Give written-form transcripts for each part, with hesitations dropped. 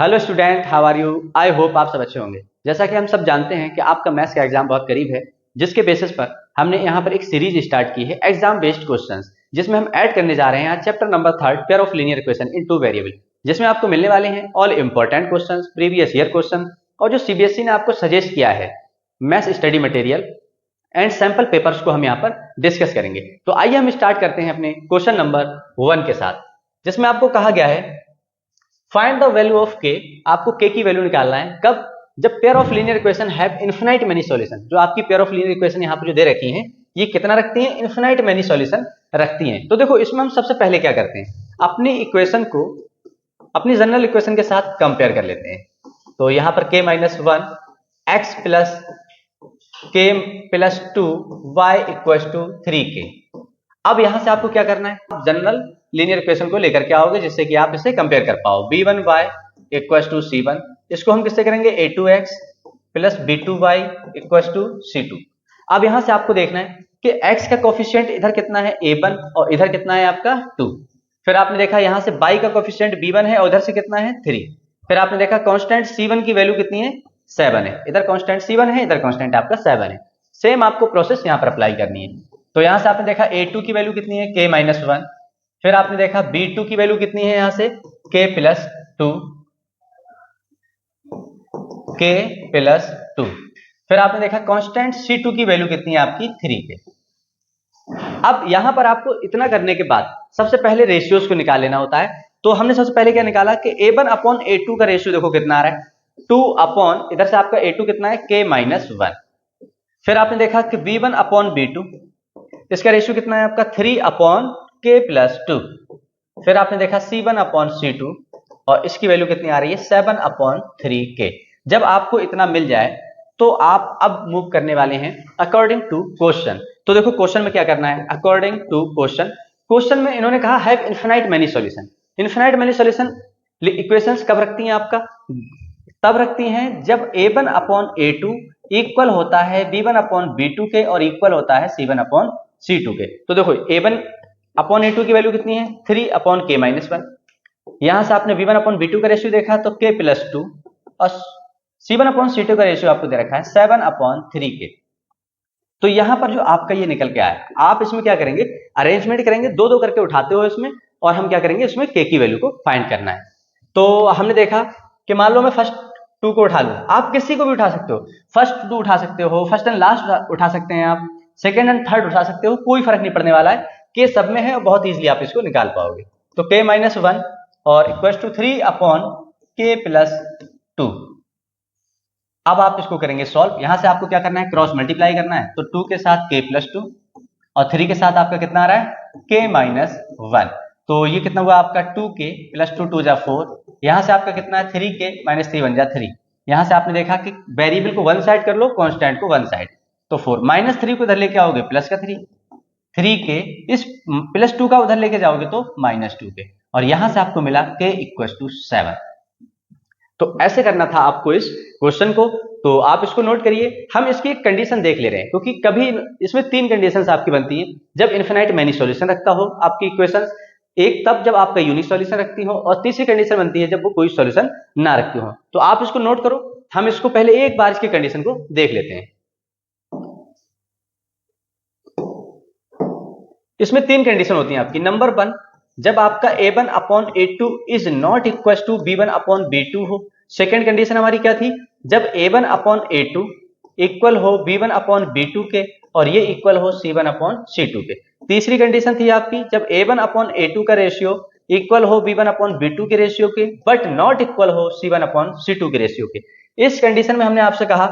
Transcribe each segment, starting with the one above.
Hello student, how are you? I hope आप सब अच्छे होंगे। जैसा कि हम सब जानते हैं कि आपका मैथ्स का एग्जाम बहुत करीब है, जिसके बेसिस पर हमने यहाँ पर एक सीरीज स्टार्ट की है एग्जाम बेस्ड क्वेश्चंस, जिसमें हम ऐड करने जा रहे हैं chapter number 3 pair of linear equation in two variable, जिसमें आपको मिलने वाले हैं all important questions, previous year question और जो सीबीएसई ने आपको सजेस्ट किया है maths study material and sample papers को हम यहाँ पर डिस्कस करेंगे। तो आइए हम स्टार्ट करते हैं अपने क्वेश्चन नंबर 1 के साथ, जिसमें आपको कहा गया है फाइंड द वैल्यू ऑफ के। आपको के की वैल्यू निकालना है कब? जब pair of linear equation have infinite many solution. जो आपकी पेयर ऑफ लीनियर इक्वेशन यहाँ पर जो दे रखी हैं, ये कितना रखती हैं? इनफिनाइट मेनी सॉल्यूशन रखती हैं। तो देखो, इसमें हम सबसे पहले क्या करते हैं, अपनी इक्वेशन को अपनी जनरल इक्वेशन के साथ कंपेयर कर लेते हैं। तो यहाँ पर k minus 1 x plus k plus 2 y equal to 3k। अब यहां से आपको क्या करना है, जनरल लीनियर इक्वेशन को लेकर के आओगे जिससे कि आप इसे कंपेयर कर पाओ। b1y इक्वल टू c1, इसको हम किससे करेंगे? a2x plus b2y equal to c2। अब यहां से आपको देखना है कि x का कोफिशिएंट इधर कितना है? a1 और इधर कितना है आपका 2। फिर आपने देखा यहां से y का कोफिशिएंट b1 है और इधर से कितना है 3। फिर आपने देखा कांस्टेंट c1 की वैल्यू कितनी है? 7 है। इधर कांस्टेंट c1 है, इधर कांस्टेंट आपका 7 है। सेम आपको प्रोसेस यहां पर अप्लाई करनी है। तो यहां से आपने देखा a2 की वैल्यू कितनी है? k minus 1। फिर आपने देखा b2 की वैल्यू कितनी है? यहां से k प्लस 2, k प्लस 2। फिर आपने देखा कांस्टेंट c2 की वैल्यू कितनी है आपकी? 3k। अब यहां पर आपको इतना करने के बाद सबसे पहले रेशियोज को निकाल लेना होता है। तो हमने सबसे पहले क्या निकाला कि a1 अपॉन a2 का रेशियो देखो कितना आ रहा है, 2 अपॉन इधर से आपका a2 कितना है? k minus 1। फिर आपने देखा कि b1 अपॉन b2, इसका रेशियो कितना है आपका? 3 अपॉन k प्लस 2। फिर आपने देखा c1 अपॉन c2 और इसकी वैल्यू कितनी आ रही है? 7 अपॉन 3k। जब आपको इतना मिल जाए तो आप अब मूव करने वाले हैं अकॉर्डिंग टू क्वेश्चन। तो देखो क्वेश्चन में क्या करना है, अकॉर्डिंग टू क्वेश्चन। क्वेश्चन में इन्होंने कहा have infinite many solution. Infinite many solution equations कब रखती हैं आपका? तब रखती हैं जब a1 अपॉन a2 इक्वल होता है b1 अपॉन b2 के और इक्वल होता है c1 अपॉन c2 के। तो देखो a1 अपॉन a2 की वैल्यू कितनी है? 3 अपॉन k माइनस 1। यहां से आपने b1 अपॉन b2 का रेशियो देखा तो k प्लस 2 और c1 अपॉन c2 का रेशियो आपको दे रखा है 7 अपॉन 3k। तो यहां पर जो आपका ये निकल के आया, आप इसमें क्या करेंगे? अरेंजमेंट करेंगे, दो दो करके उठाते हो इसमें, और हम क्या करेंगे इसमें k की वैल्यू को फाइंड करना है। तो हमने देखा कि मान लो मैं फर्स्ट 2 को उठा लूं, आप किसी को भी उठा सकते हो, फर्स्ट 2 उठा सकते हो, फर्स्ट एंड लास्ट उठा सकते हैं आप, सेकंड एंड थर्ड उठा सकते हो, कोई फर्क नहीं पड़ने वाला है, के सब में है और बहुत इजीली आप इसको निकाल पाओगे। तो k माइनस 1 और equal to 3 upon k plus 2। अब आप इसको करेंगे सॉल्व। यहां से आपको क्या करना है? क्रॉस मल्टीप्लाई करना है। तो 2 के साथ k प्लस 2 और 3 के साथ आपका कितना आ रहा है? k minus 1। तो ये कितना हुआ आपका? 2k प्लस 2 2 जा 4। यहां से आपका कितना है? 3k माइनस 3 1 जा 3। यहां से आपने देखा कि वेरिएबल को वन साइड कर लो, कांस्टेंट को वन साइड। तो 4 माइनस 3 को इधर लेके आओगे प्लस का 3, 3k इस प्लस 2 का उधर लेके जाओगे तो माइनस 2k, और यहां से आपको मिला k इक्वल टू 7। तो ऐसे करना था आपको इस क्वेश्चन को। तो आप इसको नोट करिए। हम इसकी एक कंडीशन देख ले रहे हैं क्योंकि कभी इसमें 3 कंडीशंस आपकी बनती हैं जब इनफिनाइट मेनी सॉल्यूशन रखता हो आपकी इक्वेशन, एक तब जब आपका यूनिक सॉल्यूशन रखती हो, और तीसरी कंडीशन बनती है जब वो कोई सॉल्यूशन ना रखती हो। तो आप इसको नोट करो। हम इसको पहले एक बार इसकी कंडीशन को देख लेते हैं। इसमें 3 कंडीशन होती हैं आपकी। नंबर 1, जब आपका a1 upon a2 is not equal to b1 upon b2 हो। सेकेंड कंडीशन हमारी क्या थी? जब a1 अपॉन a2 इक्वल हो b1 अपॉन b2 के और ये इक्वल हो c1 अपॉन c2 के। तीसरी कंडीशन थी आपकी जब a1 अपॉन a2 का रेशियो इक्वल हो b1 अपॉन b2 के रेशियो के, बट नॉट इक्वल हो c1 अपॉन c2 के रेशियो के। इस कंडीशन में हमने आपसे कहा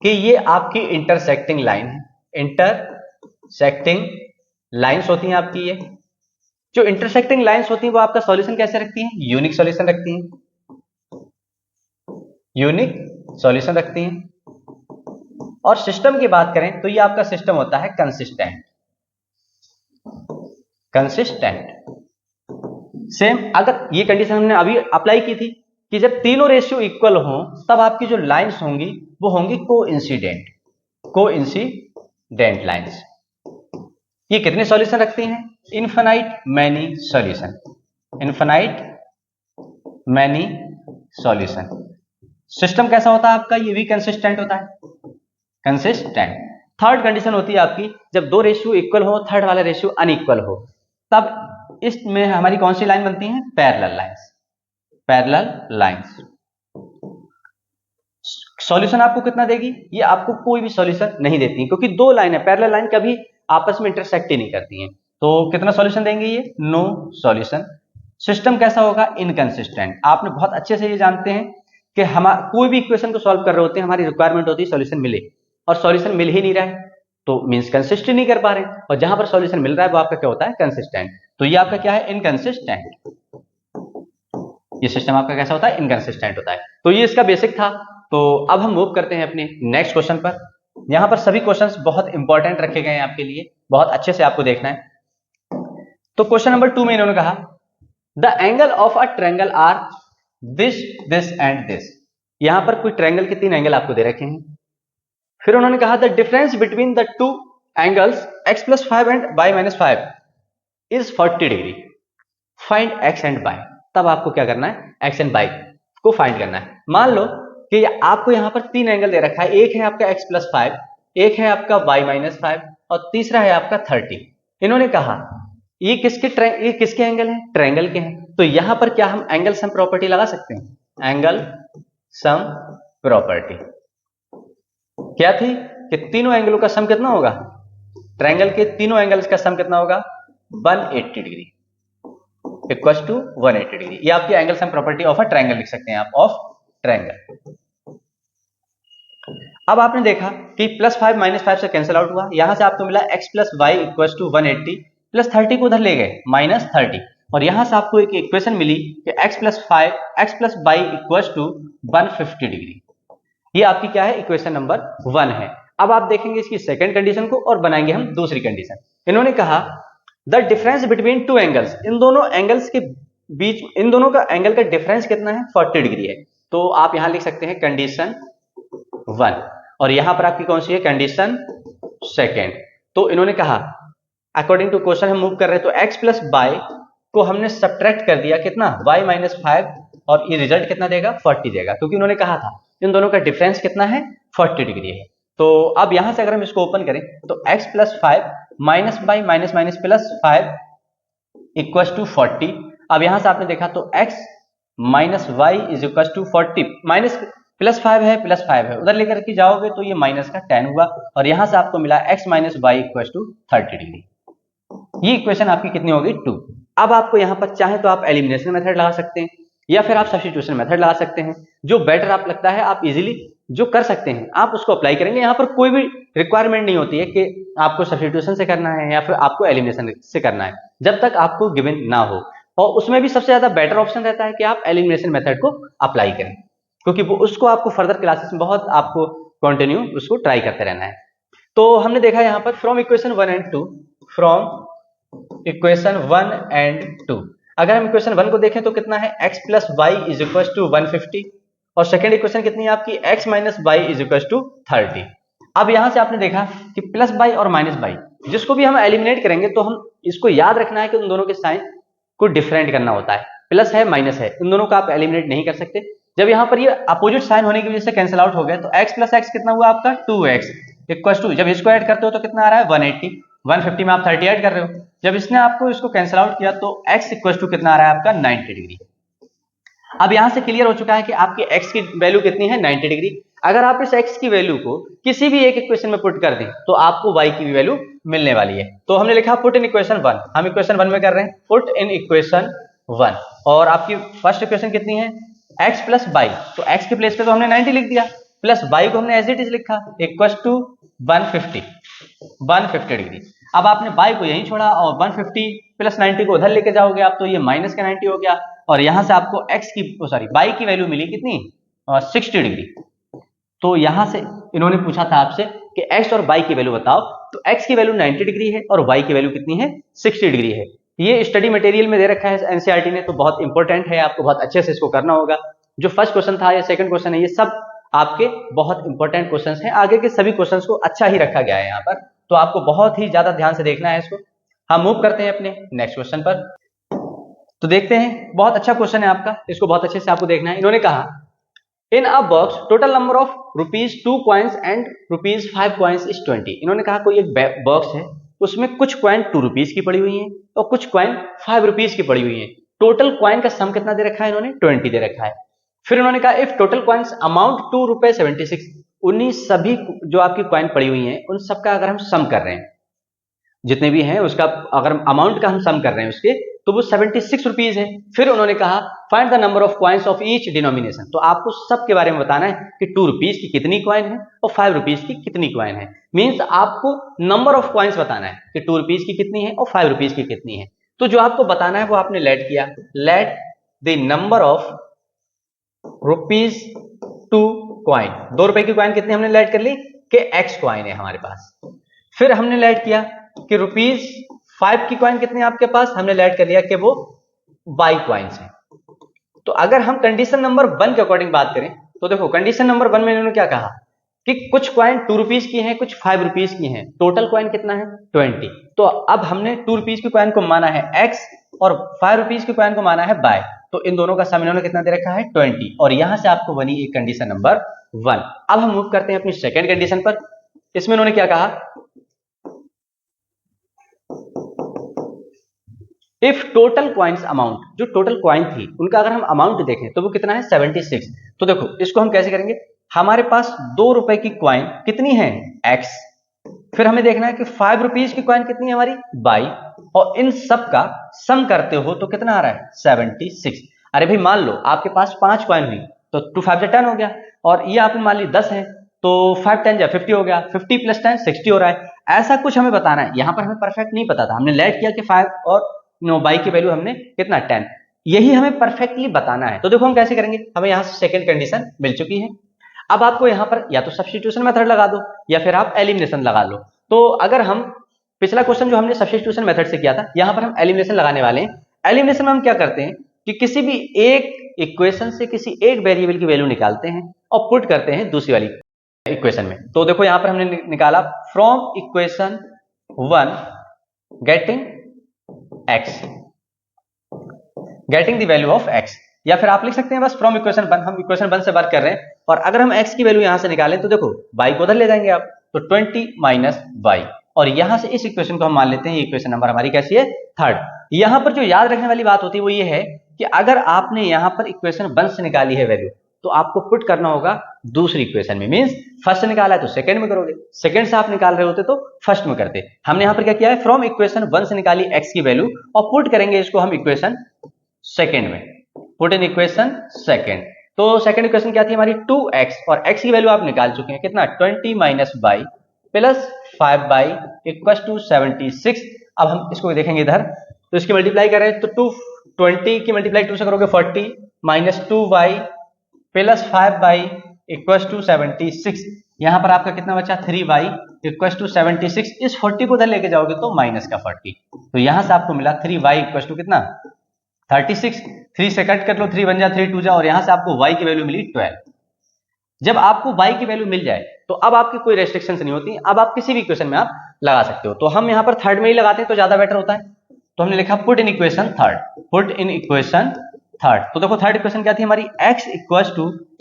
कि ये आपकी इंटरसेक्टिंग लाइन है। इंटरसेक्टिंग लाइंस होती हैं आपकी। ये जो इंटरसेक्टिंग लाइंस होती हैं वो आपका सॉल्यूशन कैसे रखती हैं? यूनिक सॉल्यूशन रखती हैं, यूनिक सॉल्यूशन रखती हैं। और सिस्टम की बात करें तो ये आपका सिस्टम होता है कंसिस्टेंट। कंसिस्टेंट सेम अगर ये कंडीशन हमने अभी अप्लाई की थी कि जब तीनों रेशियो इक्वल हो तब आपकी जो लाइंस होंगी वो होंगी कोइंसिडेंट, कोइंसिडेंट लाइंस। ये कितने सॉल्यूशन रखती हैं? Infinite many solution, infinite many solution. System कैसा होता है आपका, ये भी कंसिस्टेंट होता है, कंसिस्टेंट। थर्ड कंडीशन होती है आपकी जब दो रेशियो इक्वल हो, थर्ड वाला रेशियो अनइक्वल हो, तब इसमें हमारी कौन सी लाइन बनती है, parallel lines, parallel lines. Solution आपको कितना देगी, ये आपको कोई भी सॉल्यूशन नहीं देती क्योंकि दो लाइन है, पैरेलल लाइन कभी आपस में इंटरसेक्ट ही नहीं करती हैं। तो कितना सॉल्यूशन देंगे ये, नो सॉल्यूशन। सिस्टम कैसा होगा, इनकंसिस्टेंट। आपने बहुत अच्छे से ये जानते हैं कि हम कोई भी इक्वेशन को सॉल्व कर रहे होते हैं, हमारी रिक्वायरमेंट होती है सॉल्यूशन मिले, और सॉल्यूशन मिल ही नहीं रहा है तो मींस कंसिस्ट नहीं कर पा रहे हैं, और जहां पर सॉल्यूशन मिल रहा है वो आपका क्या होता है, कंसिस्टेंट। तो ये आपका क्या है, इनकंसिस्टेंट। ये सिस्टम आपका कैसा होता है, इनकंसिस्टेंट होता है। तो ये इसका बेसिक था। तो अब हम मूव करते हैं अपने नेक्स्ट क्वेश्चन पर। यहां पर सभी क्वेश्चंस बहुत इंपॉर्टेंट रखे गए हैं आपके लिए, बहुत अच्छे से आपको देखना है। तो क्वेश्चन नंबर 2 में इन्होंने कहा the angle of a triangle are this this and this. यहां पर कोई ट्रायंगल के 3 एंगल आपको दे रखे हैं। फिर उन्होंने कहा the difference between the 2 angles x + 5 and y - 5 is 40 degree, find x and y। तब आपको क्या करना है, x एंड y को फाइंड करना है। मान लो कि आपको यहां पर 3 एंगल दे रखा है, एक है आपका x + 5, एक है आपका y - 5 और तीसरा है आपका 30। इन्होंने कहा ये किसके एंगल हैं, ट्रायंगल के हैं। तो यहां पर क्या हम एंगल सम प्रॉपर्टी लगा सकते हैं, एंगल सम प्रॉपर्टी क्या थी कि तीनों एंगलों का सम कितना होगा, ट्रायंगल के तीनों एंगल्स का सम कितना होगा, 180 डिग्री इक्वल्स टू 180 डिग्री। ये आपकी angle sum property of a triangle लिख सकते हैं आप, ऑफ ट्रायंगल। अब आपने देखा कि +5 - 5 से कैंसिल आउट हुआ, यहां से आपको मिला x + y इक्वल्स टू 180, +30 को उधर ले गए -30, और यहां से आपको एक इक्वेशन मिली कि x + y equals to 150 degree. ये आपकी क्या है, इक्वेशन नंबर 1 है। अब आप देखेंगे इसकी सेकंड कंडीशन को और बनाएंगे हम दूसरी कंडीशन। इन्होंने कहा द डिफरेंस बिटवीन 2 एंगल्स, इन दोनों एंगल्स के बीच, इन दोनों का एंगल का डिफरेंस कितना है, 40 डिग्री है। तो आप यहां लिख सकते हैं कंडीशन 1, और यहां पर आपकी कौन सी है, कंडीशन सेकेंड। तो इन्होंने कहा अकॉर्डिंग टू क्वेश्चन हम मूव कर रहे हैं, तो x + y को हमने सब्ट्रैक्ट कर दिया कितना, y - 5, और ये रिजल्ट कितना देगा, 40 देगा, क्योंकि उन्होंने कहा था इन दोनों का डिफरेंस कितना है, 40 डिग्री है। तो अब यहां से अगर हम इसको ओपन करें तो x + 5 - y - +5 इक्वल्स टू 40। अब यहां से आपने देखा तो x - y is equals to 40, +5 है +5 है, उधर लेकर के जाओगे तो ये माइनस का 10 हुआ, और यहां से आपको मिला x - y equals to 30 degree. ये इक्वेशन आपकी कितनी होगी, 2। अब आपको यहां पर चाहे तो आप एलिमिनेशन मेथड लगा सकते हैं या फिर आप सब्स्टिट्यूशन मेथड लगा सकते हैं, जो बेटर आप लगता है आप इजीली जो कर सकते हैं आप उसको अप्लाई करेंगे। यहां पर कोई भी रिक्वायरमेंट नहीं होती है कि आपको सब्स्टिट्यूशन से करना है या फिर आपको एलिमिनेशन से करना है, जब तक आपको गिवन ना हो। और उसमें भी सबसे ज्यादा बेटर ऑप्शन रहता है कि आप एलिमिनेशन मेथड को अप्लाई करें, क्योंकि वो उसको आपको फर्दर क्लासेस में बहुत आपको कंटिन्यू उसको ट्राई करते रहना है। तो हमने देखा यहां पर from equation 1 and 2, from equation 1 and 2 अगर हम इक्वेशन 1 को देखें तो कितना है, x + y is equal to 150, और सेकेंड इक्वेशन कितनी है आपकी, x - y is equal to 30। अब यहां से आपने देखा कि +y और -y जिसको भी हम एलिमिनेट करेंगे तो हम इसको याद रखना है कि उन दोनों के साइन को डिफरेंट करना होता है, प्लस है माइनस है, इन दोनों को आप एलिमिनेट नहीं कर सकते। जब यहां पर ये अपोजिट साइन होने की वजह से कैंसिल आउट हो गए तो x + x कितना हुआ आपका, 2x इक्वल टू, जब इसको ऐड करते हो तो कितना आ रहा है, 180, 150 में आप 30 ऐड कर रहे हो, जब इसने आपको इसको कैंसिल आउट किया तो x इक्वल टू कितना आ रहा है आपका, 90 डिग्री। अब यहां से क्लियर हो चुका है कि आपकी x की वैल्यू कितनी है, 90 डिग्री। अगर आप इस x की वैल्यू को किसी भी एक इक्वेशन में पुट कर दें तो आपको y की भी वैल्यू मिलने वाली है। तो हमने लिखा पुट इन इक्वेशन 1, हम इक्वेशन 1 में कर रहे हैं पुट इन इक्वेशन 1, और आपकी फर्स्ट इक्वेशन कितनी है, x + y, तो x के प्लेस पे तो हमने 90 लिख दिया, प्लस y को हमने एज इट इज लिखा इक्वल टू 150 डिग्री। अब आपने y को यहीं छोड़ा और 150 + 90 को उधर लेके जाओगे आप, तो ये माइनस का 90 हो गया, और यहां से आपको y की वैल्यू मिली कितनी, 60 डिग्री। तो यहां से इन्होंने पूछा था आपसे कि x और y की वैल्यू बताओ, तो x की वैल्यू 90 डिग्री है और y की वैल्यू कितनी है, 60 डिग्री है। ये स्टडी मटेरियल में दे रखा है एनसीईआरटी ने, तो बहुत इंपॉर्टेंट है, आपको बहुत अच्छे से इसको करना होगा। जो फर्स्ट क्वेश्चन था या सेकंड क्वेश्चन है, ये सब आपके बहुत इंपॉर्टेंट क्वेश्चंस हैं, आगे के सभी क्वेश्चंस को अच्छा ही रखा गया है यहाँ पर, तो आपको बहुत ही ज्यादा ध्यान से देखना है इसको। हम मूव करते हैं अपने नेक्स्ट क्वेश्चन पर। तो देखते हैं, बहुत अच्छा क्वेश्चन है आपका, इसको बहुत अच्छे से आपको देखना है। इन्होंने कहा in a box total number of ₹2 coins and ₹5 coins is 20। इन्होंने कहा कोई एक बॉक्स है, उसमें कुछ कॉइन ₹2 की पड़ी हुई हैं और कुछ कॉइन ₹5 की पड़ी हुई हैं। टोटल कॉइन का सम कितना दे रखा है इन्होंने? 20 दे रखा है। फिर उन्होंने कहा if total coins amount to ₹76, उन्हीं सभी जो आपकी कॉइन पड़ी हुई हैं उन सबका अगर हम सम कर रहे हैं, जितने भी हैं उसका अगर अमाउंट का हम सम कर रहे हैं उसके, तो वो ₹76 है। फिर उन्होंने कहा find the number of coins of each denomination. तो आपको सब के बारे में बताना है कि ₹2 की कितनी कॉइन है और ₹5 की कितनी कॉइन है। मींस आपको नंबर ऑफ कॉइन्स बताना है कि ₹2 की कितनी है और ₹5 की कितनी है। तो जो आपको बताना है वो आपने लेट किया, let the number of ₹2 coin, ₹2 की कॉइन कितनी हमने लेट कर ली कि X कॉइन है हमारे पास। फिर हमने लेट किया कि ₹5 की कॉइन कितनी है आपके पास, हमने लेट कर लिया कि वो Y कॉइन्स है। तो अगर हम कंडीशन नंबर 1 के अकॉर्डिंग बात करें तो देखो कंडीशन नंबर 1 में इन्होंने क्या कहा कि कुछ कॉइन ₹2 की हैं, कुछ ₹5 की हैं, टोटल कॉइन कितना है 20। तो अब हमने ₹2 की कॉइन को माना है X और ₹5 की कॉइन को माना है Y। तो इन दोनों का सम इन्होंने कितना दे रखा है 20, और यहां से आपको बनी एक कंडीशन नंबर 1। अब हम मूव करते हैं अपनी सेकेंड कंडीशन पर। इसमें उन्होंने क्या कहा, इफ टोटल कॉइन्स अमाउंट, जो टोटल कॉइन थी उनका अगर हम अमाउंट देखें तो वो कितना है 76। तो देखो इसको हम कैसे करेंगे, हमारे पास ₹2 की कॉइन कितनी है X, फिर हमें देखना है कि ₹5 की कॉइन कितनी है हमारी Y, और इन सब का सम करते हो तो कितना आ रहा है 76। अरे भाई मान लो आपके पास 5 कॉइन हुई तो 2 5 10 हो गया, और ये आपने मान ली 10 है तो 5 10 50 हो गया, 50 + 10 60 हो रहा है। ऐसा कुछ हमें बताना है, यहां पर हमें परफेक्ट नहीं पता था, हमने लेट किया कि 5 और Y की वैल्यू हमने कितना 10, यही हमें परफेक्टली बताना है। तो देखो हम कैसे करेंगे, हमें यहां से सेकंड कंडीशन मिल चुकी है। अब आपको यहां पर या तो सब्स्टिट्यूशन मेथड लगा दो या फिर आप एलिमिनेशन लगा लो। तो अगर हम पिछला क्वेश्चन जो हमने सब्स्टिट्यूशन मेथड से किया था, यहां पर हम एलिमिनेशन लगाने वाले हैं। एलिमिनेशन में हम क्या करते हैं कि किसी भी एक इक्वेशन से किसी एक वेरिएबल की वैल्यू निकालते हैं और पुट करते हैं दूसरी वाली इक्वेशन में। तो देखो यहां पर हमने निकाला from equation 1 getting x, getting the value of x, या फिर आप लिख सकते हैं बस फ्रॉम इक्वेशन 1, हम इक्वेशन 1 से वर्क कर रहे हैं, और अगर हम x की वैल्यू यहां से निकालें तो देखो y को उधर ले जाएंगे आप, तो 20 - y, और यहां से इस इक्वेशन को हम मान लेते हैं ये इक्वेशन नंबर हमारी कैसी है थर्ड। यहां पर जो याद रखने वाली बात होती है वो ये है कि अगर आपने यहां पर इक्वेशन 1 से निकाली है वैल्यू तो आपको पुट करना होगा दूसरी इक्वेशन में। मींस फर्स्ट से निकाला है तो सेकंड में करोगे, सेकंड से आप निकाल रहे होते तो फर्स्ट में करते। हमने यहां पर क्या किया है, फ्रॉम इक्वेशन 1 से निकाली x की वैल्यू और पुट करेंगे इसको हम इक्वेशन सेकंड में, पुट इन इक्वेशन सेकंड। तो सेकंड इक्वेशन क्या थी हमारी 2x, और x की वैल्यू आप निकाल चुके हैं कितना 20 - y + 5y = 76। अब हम इसको देखेंगे इधर, तो इसकी मल्टीप्लाई करें तो 20 की मल्टीप्लाई 2 से करोगे 40 - 2y + 5y = 76। यहां पर आपका कितना बचा 3y = 76। इस 40 को उधर लेके जाओगे तो माइनस का 40, तो यहां से आपको मिला 3y = कितना 36। 3 से कट कर लो, 3 बन जा, 3 2 जा, और यहां से आपको y की वैल्यू मिली 12। जब आपको y की वैल्यू मिल जाए तो अब आपकी कोई रेस्ट्रिक्शंस नहीं होती, अब आप किसी भी इक्वेशन में आप लगा सकते हो। तो हम यहां पर थर्ड में ही लगाते हैं तो ज्यादा बेटर होता है, तो हमने लिखा put in equation third, put in equation third. तो देखो थर्ड इक्वेशन क्या थी हमारी x =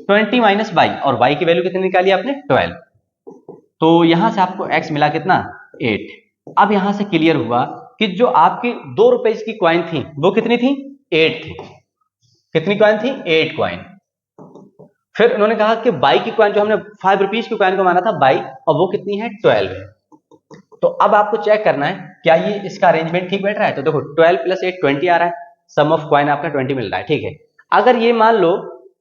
20 - y, और y की वैल्यू कितनी निकाली आपने 12, तो यहां से आपको x मिला कितना 8। अब यहां से क्लियर हुआ कि जो आपकी ₹2 की कॉइन थी वो कितनी थी 8 थी। कितनी कॉइन थी 8 कॉइन। फिर उन्होंने कहा कि बाई की कॉइन जो हमने ₹5 की कॉइन को माना था बाई, और वो कितनी है 12 है। तो अब आपको चेक करना है क्या ये इसका अरेंजमेंट ठीक बैठ रहा है। तो देखो 12 + 8 20 आ रहा है, सम ऑफ कॉइन आपका 20 मिल रहा है, ठीक है। अगर ये मान लो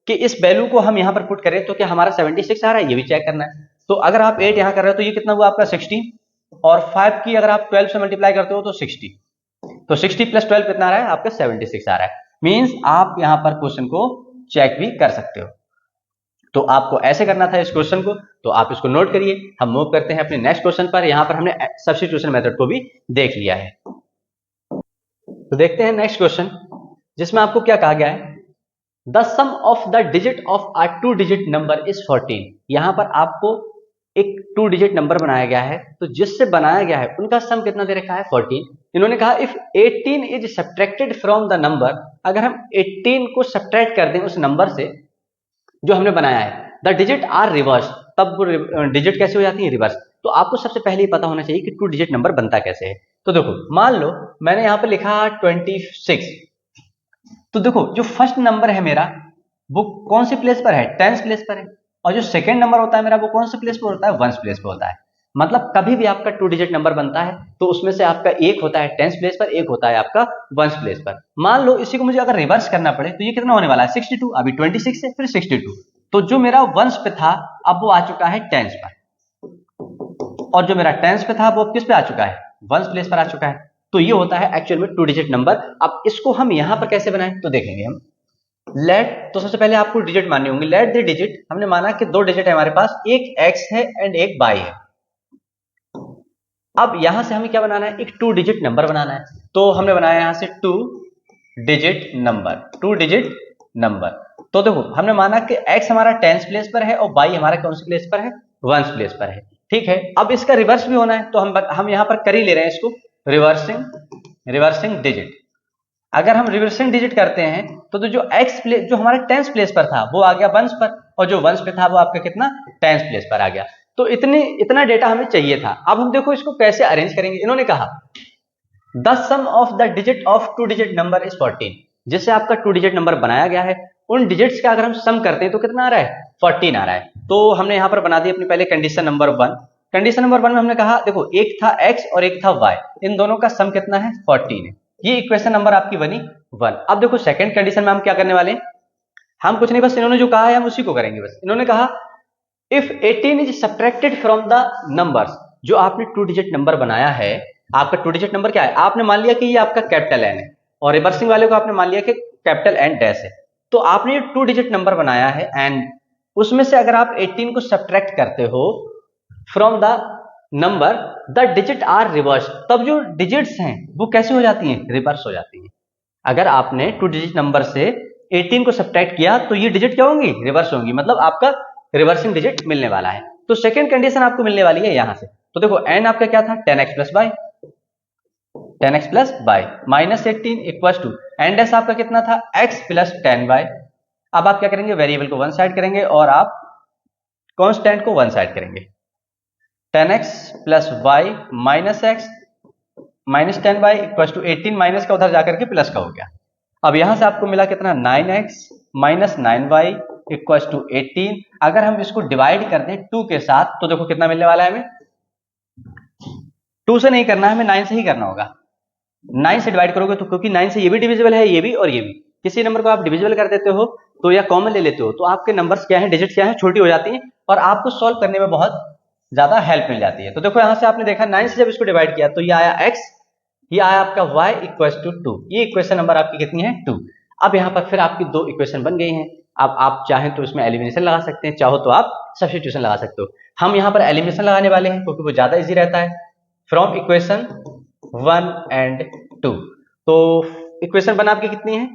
कि इस वैल्यू को हम यहां पर पुट करें तो क्या हमारा 76 आ रहा है, ये भी चेक करना है। तो अगर आप 8 यहां कर रहे हो तो ये कितना हुआ आपका 60, और 5 की अगर आप 12 से मल्टीप्लाई करते हो तो 60, तो 60 + 12 कितना आ रहा है आपका 76 आ रहा है। मींस आप यहां पर क्वेश्चन को चेक भी कर सकते हो। तो आपको ऐसे करना था इस क्वेश्चन को, तो आप इसको नोट करिए। हम मूव करते हैं अपने नेक्स्ट क्वेश्चन पर। यहां पर हमने सब्स्टिट्यूशन मेथड को भी देख लिया है, तो देखते हैं नेक्स्ट क्वेश्चन, जिसमें आपको क्या कहा गया है, the sum of the digit of a 2 digit number is 14। यहां पर आपको एक 2 डिजिट नंबर बनाया गया है, तो जिससे बनाया गया है उनका सम कितना दे रखा है 14। इन्होंने कहा if 18 is subtracted from the number, अगर हम 18 को सब्ट्रैक्ट कर दें उस नंबर से जो हमने बनाया है, द डिजिट आर रिवर्स, तब डिजिट कैसे हो जाती है, रिवर्स। तो आपको सबसे पहले ही पता होना चाहिए कि 2 डिजिट नंबर बनता कैसे है। तो देखो मान लो मैंने यहां पर लिखा 26, तो देखो जो फर्स्ट नंबर है मेरा वो कौन से प्लेस पर है, 10th प्लेस पर है, और जो सेकंड नंबर होता है मेरा वो कौन से प्लेस पर होता है, 1st प्लेस पर होता है। मतलब कभी भी आपका 2 डिजिट नंबर बनता है तो उसमें से आपका एक होता है 10th प्लेस पर, एक होता है आपका 1st प्लेस पर। मान लो इसी को मुझे अगर रिवर्स करना पड़े तो ये कितना होने वाला है, 62, अभी 26 है फिर 62, तो जो मेरा 1st पे था अब वो आ चुका है 10th पर, और जो मेरा 10th पे था वो किस पे आ चुका है, 1st प्लेस पर आ चुका है। तो ये होता है एक्चुअल में 2 डिजिट नंबर। अब इसको हम यहां पर कैसे बनाएं तो देखेंगे हम। लेट, तो सबसे पहले आपको डिजिट माननी होंगी। लेट द डिजिट, हमने माना कि 2 डिजिट है हमारे पास, एक x है एंड एक y है। अब यहां से हमें क्या बनाना है, एक 2 डिजिट नंबर बनाना है। तो हमने बनाया यहां से 2 डिजिट नंबर, 2 डिजिट नंबर। तो देखो हमने माना कि x हमारा 10th प्लेस पर है और y हमारा कौन से प्लेस पर है, 1st प्लेस पर है। ठीक है, अब इसका रिवर्स भी होना है तो हम यहां पर कर ही ले रहे हैं इसको, रिवर्सिंग डिजिट। अगर हम रिवर्सिंग डिजिट करते हैं तो जो x प्लेस, जो हमारे 10th प्लेस पर था वो आ गया 1st पर, और जो 1st पे था वो आपका कितना, 10th प्लेस पर आ गया। तो इतना डेटा हमें चाहिए था। अब हम देखो इसको कैसे अरेंज करेंगे। इन्होंने कहा the sum of the digit of 2 digit number is 14, जिससे आपका 2 डिजिट नंबर बनाया गया है उन डिजिट्स का अगर हम सम करते हैं तो कितना आ रहा है, 14 आ रहा है। तो हमने यहां पर बना दी अपनी पहले कंडीशन नंबर 1। कंडीशन नंबर 1 में हमने कहा देखो एक था x और एक था y, इन दोनों का सम कितना है, 14 है। ये इक्वेशन नंबर आपकी बनी 1। अब देखो सेकंड कंडीशन में हम क्या करने वाले हैं, हम कुछ नहीं, बस इन्होंने जो कहा है हम उसी को करेंगे। बस इन्होंने कहा if 18 is subtracted from the numbers, जो आपने 2 डिजिट नंबर बनाया है, आपका 2 डिजिट नंबर क्या है, आपने मान लिया कि ये आपका कैपिटल N है और रिवर्सिंग वाले को आपने मान लिया कि कैपिटल N डैश है। तो आपने ये 2 डिजिट नंबर बनाया है एंड उसमें से अगर आप 18 को सब्ट्रैक्ट करते हो from the number, the digit are reversed, तब जो डिजिट्स हैं वो कैसे हो जाती हैं, रिवर्स हो जाती हैं। अगर आपने 2 डिजिट नंबर से 18 को सब्ट्रैक्ट किया तो ये डिजिट क्या होंगी, रिवर्स होंगी, मतलब आपका रिवर्सिंग डिजिट मिलने वाला है। तो सेकंड कंडीशन आपको मिलने वाली है यहां से। तो देखो n आपका क्या था, 10x plus y, 10x plus y minus 18 equal to n dash आपका कितना था, x प्लस 10y। अब आप क्या करेंगे, वेरिएबल को वन साइड करेंगे और आप कांस्टेंट को वन साइड करेंगे। 10x plus y minus x minus 10y equal to 18, minus का उधर जाकर के प्लस का हो गया। अब यहां से आपको मिला कितना, 9x minus 9y equal to 18। अगर हम इसको डिवाइड कर दें 2 के साथ तो देखो कितना मिलने वाला है हमें, 2 से नहीं करना है हमें, 9 से ही करना होगा। 9 से डिवाइड करोगे तो, क्योंकि 9 से ये भी डिविजिबल है, ये भी और ये भी, किसी नंबर को आप डिविजिबल कर देते हो तो या कॉमन ले लेते हो तो आपके नंबर्स क्या है, डिजिट क्या है, छोटी हो जाती है और आपको सॉल्व करने में बहुत ज्यादा हेल्प मिल जाती है। तो देखो यहां से आपने देखा 9 से जब इसको डिवाइड किया तो ये आया x, ये आया आपका y इक्वल टू 2। ये इक्वेशन नंबर आपकी कितनी है, 2। अब यहां पर फिर आपकी 2 इक्वेशन बन गई हैं। अब आप चाहें तो इसमें एलिमिनेशन लगा सकते हैं, चाहो तो आप सब्स्टिट्यूशन लगा सकते हो। हम यहां पर एलिमिनेशन लगाने वाले हैं क्योंकि वो ज्यादा इजी रहता है। फ्रॉम इक्वेशन 1 एंड 2, तो इक्वेशन 1 आपकी कितनी है,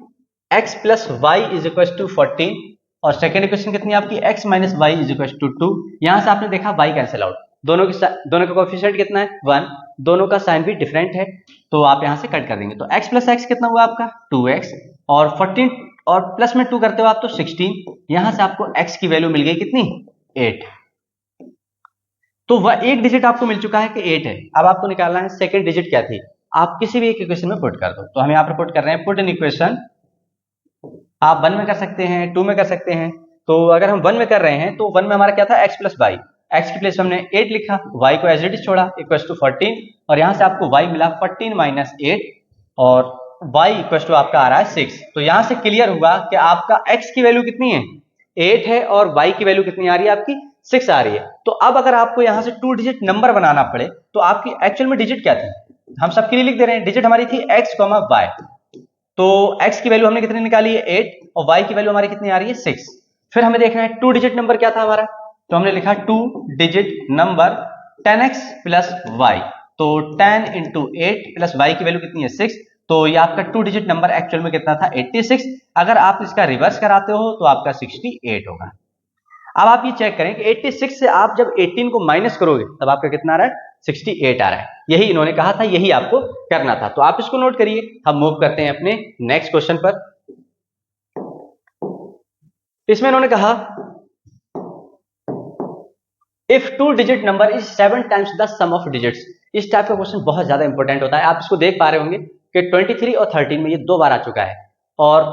x plus y is equal to 14, और सेकेंड इक्वेशन कितनी है आपकी, x minus y is equal to 2। यहां से आपने देखा y कैंसिल आउट, दोनों का कोएफिशिएंट कितना है, 1, दोनों का साइन भी डिफरेंट है तो आप यहां से कट कर देंगे। तो x प्लस x कितना हुआ आपका, 2x, और 14 और प्लस में 2 करते हो आप तो 16। यहां से आपको x की वैल्यू मिल गई कितनी, 8। तो वह एक डिजिट आपको मिल चुका है कि 8 है। अब आपको निकालना है सेकंड डिजिट क्या थी, आप किसी भी एक इक्वेशन में पुट कर दो। तो हम यहां पर पुट कर रहे हैं, पुट इन इक्वेशन, आप 1 में कर सकते हैं, 2 में कर सकते हैं। तो अगर हम 1 में कर रहे हैं तो 1 में हमारा क्या था, x प्लस वाई, x की प्लेस हमने 8 लिखा, y को एज इट इज छोड़ा, इक्वल टू 14, और यहां से आपको y मिला 14 माइनस 8, और y इक्वल टू आपका आ रहा है 6। तो यहां से क्लियर हुआ कि आपका x की वैल्यू कितनी है, 8 है, और y की वैल्यू कितनी आ रही है आपकी, 6 आ रही है। तो अब अगर आपको यहां से 2 डिजिट नंबर बनाना पड़े तो आपकी एक्चुअल में डिजिट क्या थी, हम सबके लिए लिख दे रहे हैं, डिजिट हमारी थी x, y। तो x की वैल्यू हमने कितनी निकाली है, 8, और y की वैल्यू हमारी कितनी आ रही है, 6। फिर हमें देखना है 2 डिजिट नंबर क्या था हमारा, तो हमने लिखा 2 digit number 10x plus y, तो 10 इंटू 8 प्लस y की वैल्यू कितनी है, 6। तो ये आपका 2 डिजिट नंबर एक्चुअल में कितना था, 86। अगर आप इसका रिवर्स कराते हो तो आपका 68 होगा। अब आप ये चेक करें कि 86 से आप जब 18 को माइनस करोगे तब आपका कितना आ रहा है, 68 आ रहा है। यही इन्होंने कहा था, यही आपको करना था। तो आप इसको नोट करिए। हम मूव करते हैं अपने नेक्स्ट क्वेश्चन पर। इसमें इन्होंने कहा if 2 digit number is 7 times the sum of digits. इस टाइप का क्वेश्चन बहुत ज्यादा इंपॉर्टेंट होता है। आप इसको देख पा रहे होंगे कि 23 और 13 में ये 2 बार आ चुका है और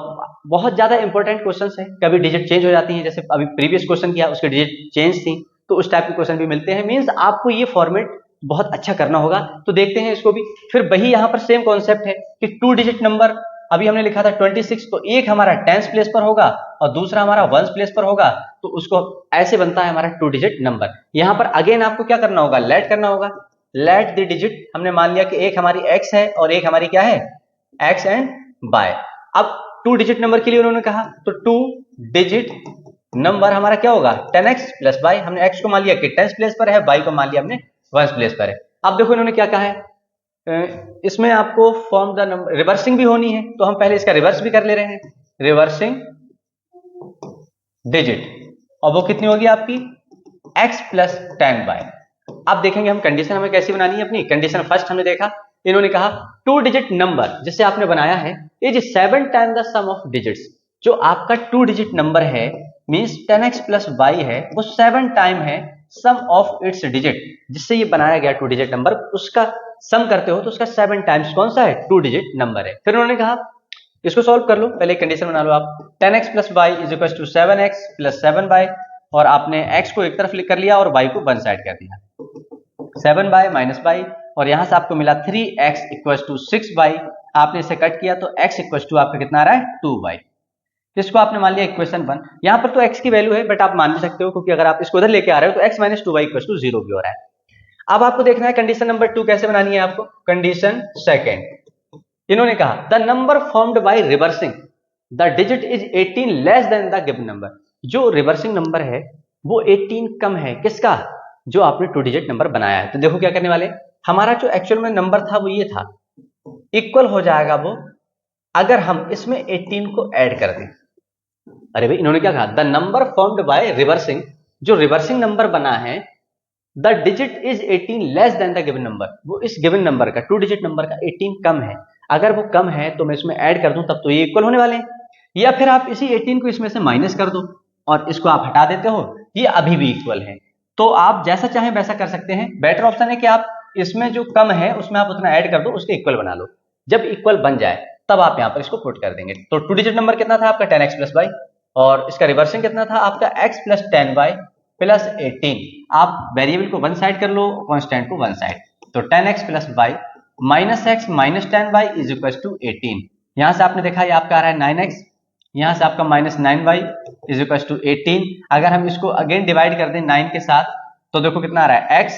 बहुत ज्यादा इंपॉर्टेंट क्वेश्चन है। कभी डिजिट चेंज हो जाती है, जैसे अभी प्रीवियस क्वेश्चन किया उसके डिजिट चेंज थी, तो उस टाइप के क्वेश्चन भी मिलते हैं। मींस आपको ये फॉर्मेट बहुत अच्छा करना होगा। तो देखते हैं इसको भी। फिर वही यहां पर सेम कॉन्सेप्ट है कि 2 डिजिट नंबर, अभी हमने लिखा था 26, तो एक हमारा टेंस प्लेस पर होगा और दूसरा हमारा वंस प्लेस पर होगा, तो उसको ऐसे बनता है हमारा 2 डिजिट नंबर। यहां पर अगेन आपको क्या करना होगा, लेट करना होगा। लेट द डिजिट, हमने मान लिया कि एक हमारी x है और एक हमारी क्या है, x एंड y। अब 2 डिजिट नंबर के लिए उन्होंने कहा, तो 2 डिजिट नंबर हमारा क्या होगा, 10x प्लस y। हमने x को मान लिया कि टेंस प्लेस पर है, y को मान लिया हमने वंस प्लेस पर है। अब देखो इन्होंने क्या कहा है, इसमें आपको फॉर्म द नंबर, रिवर्सिंग भी होनी है, तो हम पहले इसका रिवर्स भी कर ले रहे हैं। रिवर्सिंग डिजिट, और वो कितनी होगी आपकी, x प्लस 10y। अब देखेंगे हम कंडीशन हमें कैसी बनानी है अपनी। कंडीशन फर्स्ट हमने देखा, इन्होंने कहा 2 डिजिट नंबर जिसे आपने बनाया है is 7 time the sum of digits. जो आपका 2 डिजिट नंबर है मींस 10x प्लस y है, वो 7 टाइम है सम ऑफ इट्स डिजिट। जिससे ये बनाया गया 2 डिजिट नंबर, उसका सम करते हो तो उसका 7 टाइम्स कौन सा है, 2 डिजिट नंबर है। फिर उन्होंने कहा इसको सॉल्व कर लो, पहले कंडीशन बना लो आप। 10x plus y is equal to 7x plus 7y, और आपने x को एक तरफ लिख कर लिया और y को वन साइड कर दिया। 7y माइनस y, और यहां से आपको मिला 3x इक्वल टू 6y। आपने इसे कट किया तो x इक्वल टू आपका कितना आ रहा है, 2y। इसको आपने मान लिया इक्वेशन 1। यहां पर तो x की वैल्यू है, बट आप मान भी सकते हो क्योंकि अगर आप इसको उधर लेके आ रहे हो तो x minus 2y equal to 0 भी हो रहा है। अब आपको देखना है कंडीशन नंबर 2 कैसे बनानी है आपको। कंडीशन सेकेंड, इन्होंने कहा the number formed by reversing the digit is 18 less than the given number. जो रिवर्सिंग नंबर है वो 18 कम है किसका, जो आपने 2 डिजिट नंबर बनाया है। तो देखो क्या करने वाले, हमारा जो एक्चुअल में नंबर था वो ये था, इक्वल हो जाएगा वो अगर हम इसमें 18 को ऐड कर दें। अरे भाई इन्होंने क्या कहा, the number formed by reversing, जो रिवर्सिंग नंबर बना है, the digit is 18 less than the given number, वो इस गिवन नंबर का 2 डिजिट नंबर का 18 कम है। अगर वो कम है तो मैं इसमें ऐड कर दूं तब तो ये इक्वल होने वाले हैं, या फिर आप इसी 18 को इसमें से माइनस कर दो और इसको आप हटा देते हो, ये अभी भी इक्वल है। तो आप जैसा चाहें वैसा कर सकते हैं। बेटर ऑप्शन है कि आप इसमें जो कम है उसमें आप उतना ऐड कर दो, उसके इक्वल बना लो। जब इक्वल बन जाए तब आप यहां पर इसको पुट कर देंगे। तो 2 डिजिट नंबर कितना था आपका, 10x प्लस y, और इसका रिवर्सिंग कितना था आपका, x प्लस 10y प्लस 18। आप वेरिएबल को वन साइड कर लो, कांस्टेंट को वन साइड, तो 10x plus y minus x minus 10y is equal to 18। यहां से आपने देखा ये आपका आ रहा है 9x, यहां से आपका minus 9y is equal to 18। अगर हम इसको अगेन डिवाइड कर दें 9 के साथ तो देखो कितना आ रहा है, x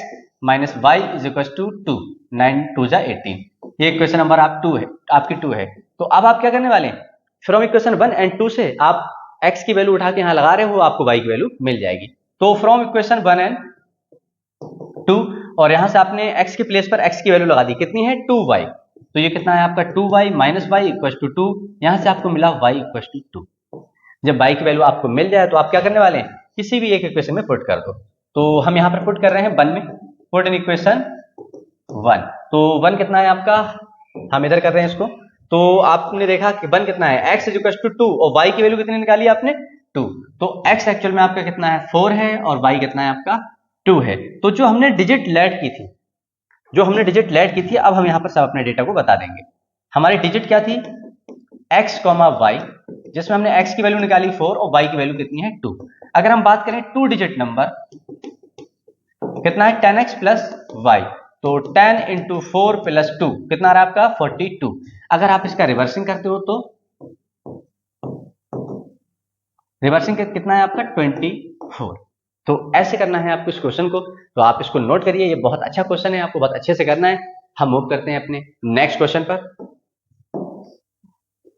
minus y is equal to 2, 9 2 जा 18। ये इक्वेशन नंबर आप 2 है, आपकी 2 है। तो अब आप क्या करने वाले हैं, फ्रॉम इक्वेशन 1 एंड 2 से आप x की वैल्यू उठा के यहां लगा रहे हो, आपको y की वैल्यू मिल जाएगी। तो फ्रॉम इक्वेशन 1 एंड 2, और यहां से आपने x के प्लेस पर x की वैल्यू लगा दी, कितनी है 2y। तो ये कितना है आपका 2y minus y equal to 2। यहां से आपको मिला y इक्वल टू 2। जब y की वैल्यू आपको मिल जाए तो आप क्या करने वाले हैं, किसी भी एक इक्वेशन में पुट कर दो। तो हम यहां पर पुट कर रहे हैं 1 में, पुट इन इक्वेशन 1। तो 1 कितना है आपका, हम इधर कर रहे हैं इसको, तो आपने देखा कि 1 कितना है, x इज इक्वल टू 2, और y की वैल्यू कितनी निकाली आपने 2। तो x एक्चुअल में आपका कितना है 4 है और y कितना है आपका 2 है। तो जो हमने डिजिट लेट की थी, अब हम यहां पर सब अपने डेटा को बता देंगे। हमारी डिजिट क्या थी, x, y, जिसमें हमने x की वैल्यू निकाली 4 और y की वैल्यू कितनी है 2। अगर हम बात करें 2 डिजिट नंबर कितना है 10x प्लस y, तो 10 इंटू 4 प्लस 2 कितना आ रहा है आपका 42। अगर आप इसका रिवर्सिंग करते हो तो रिवर्सिंग कितना है आपका 24। तो ऐसे करना है आपको इस क्वेश्चन को। तो आप इसको नोट करिए, ये बहुत अच्छा क्वेश्चन है, आपको बहुत अच्छे से करना है। हम मूव करते हैं अपने नेक्स्ट क्वेश्चन पर।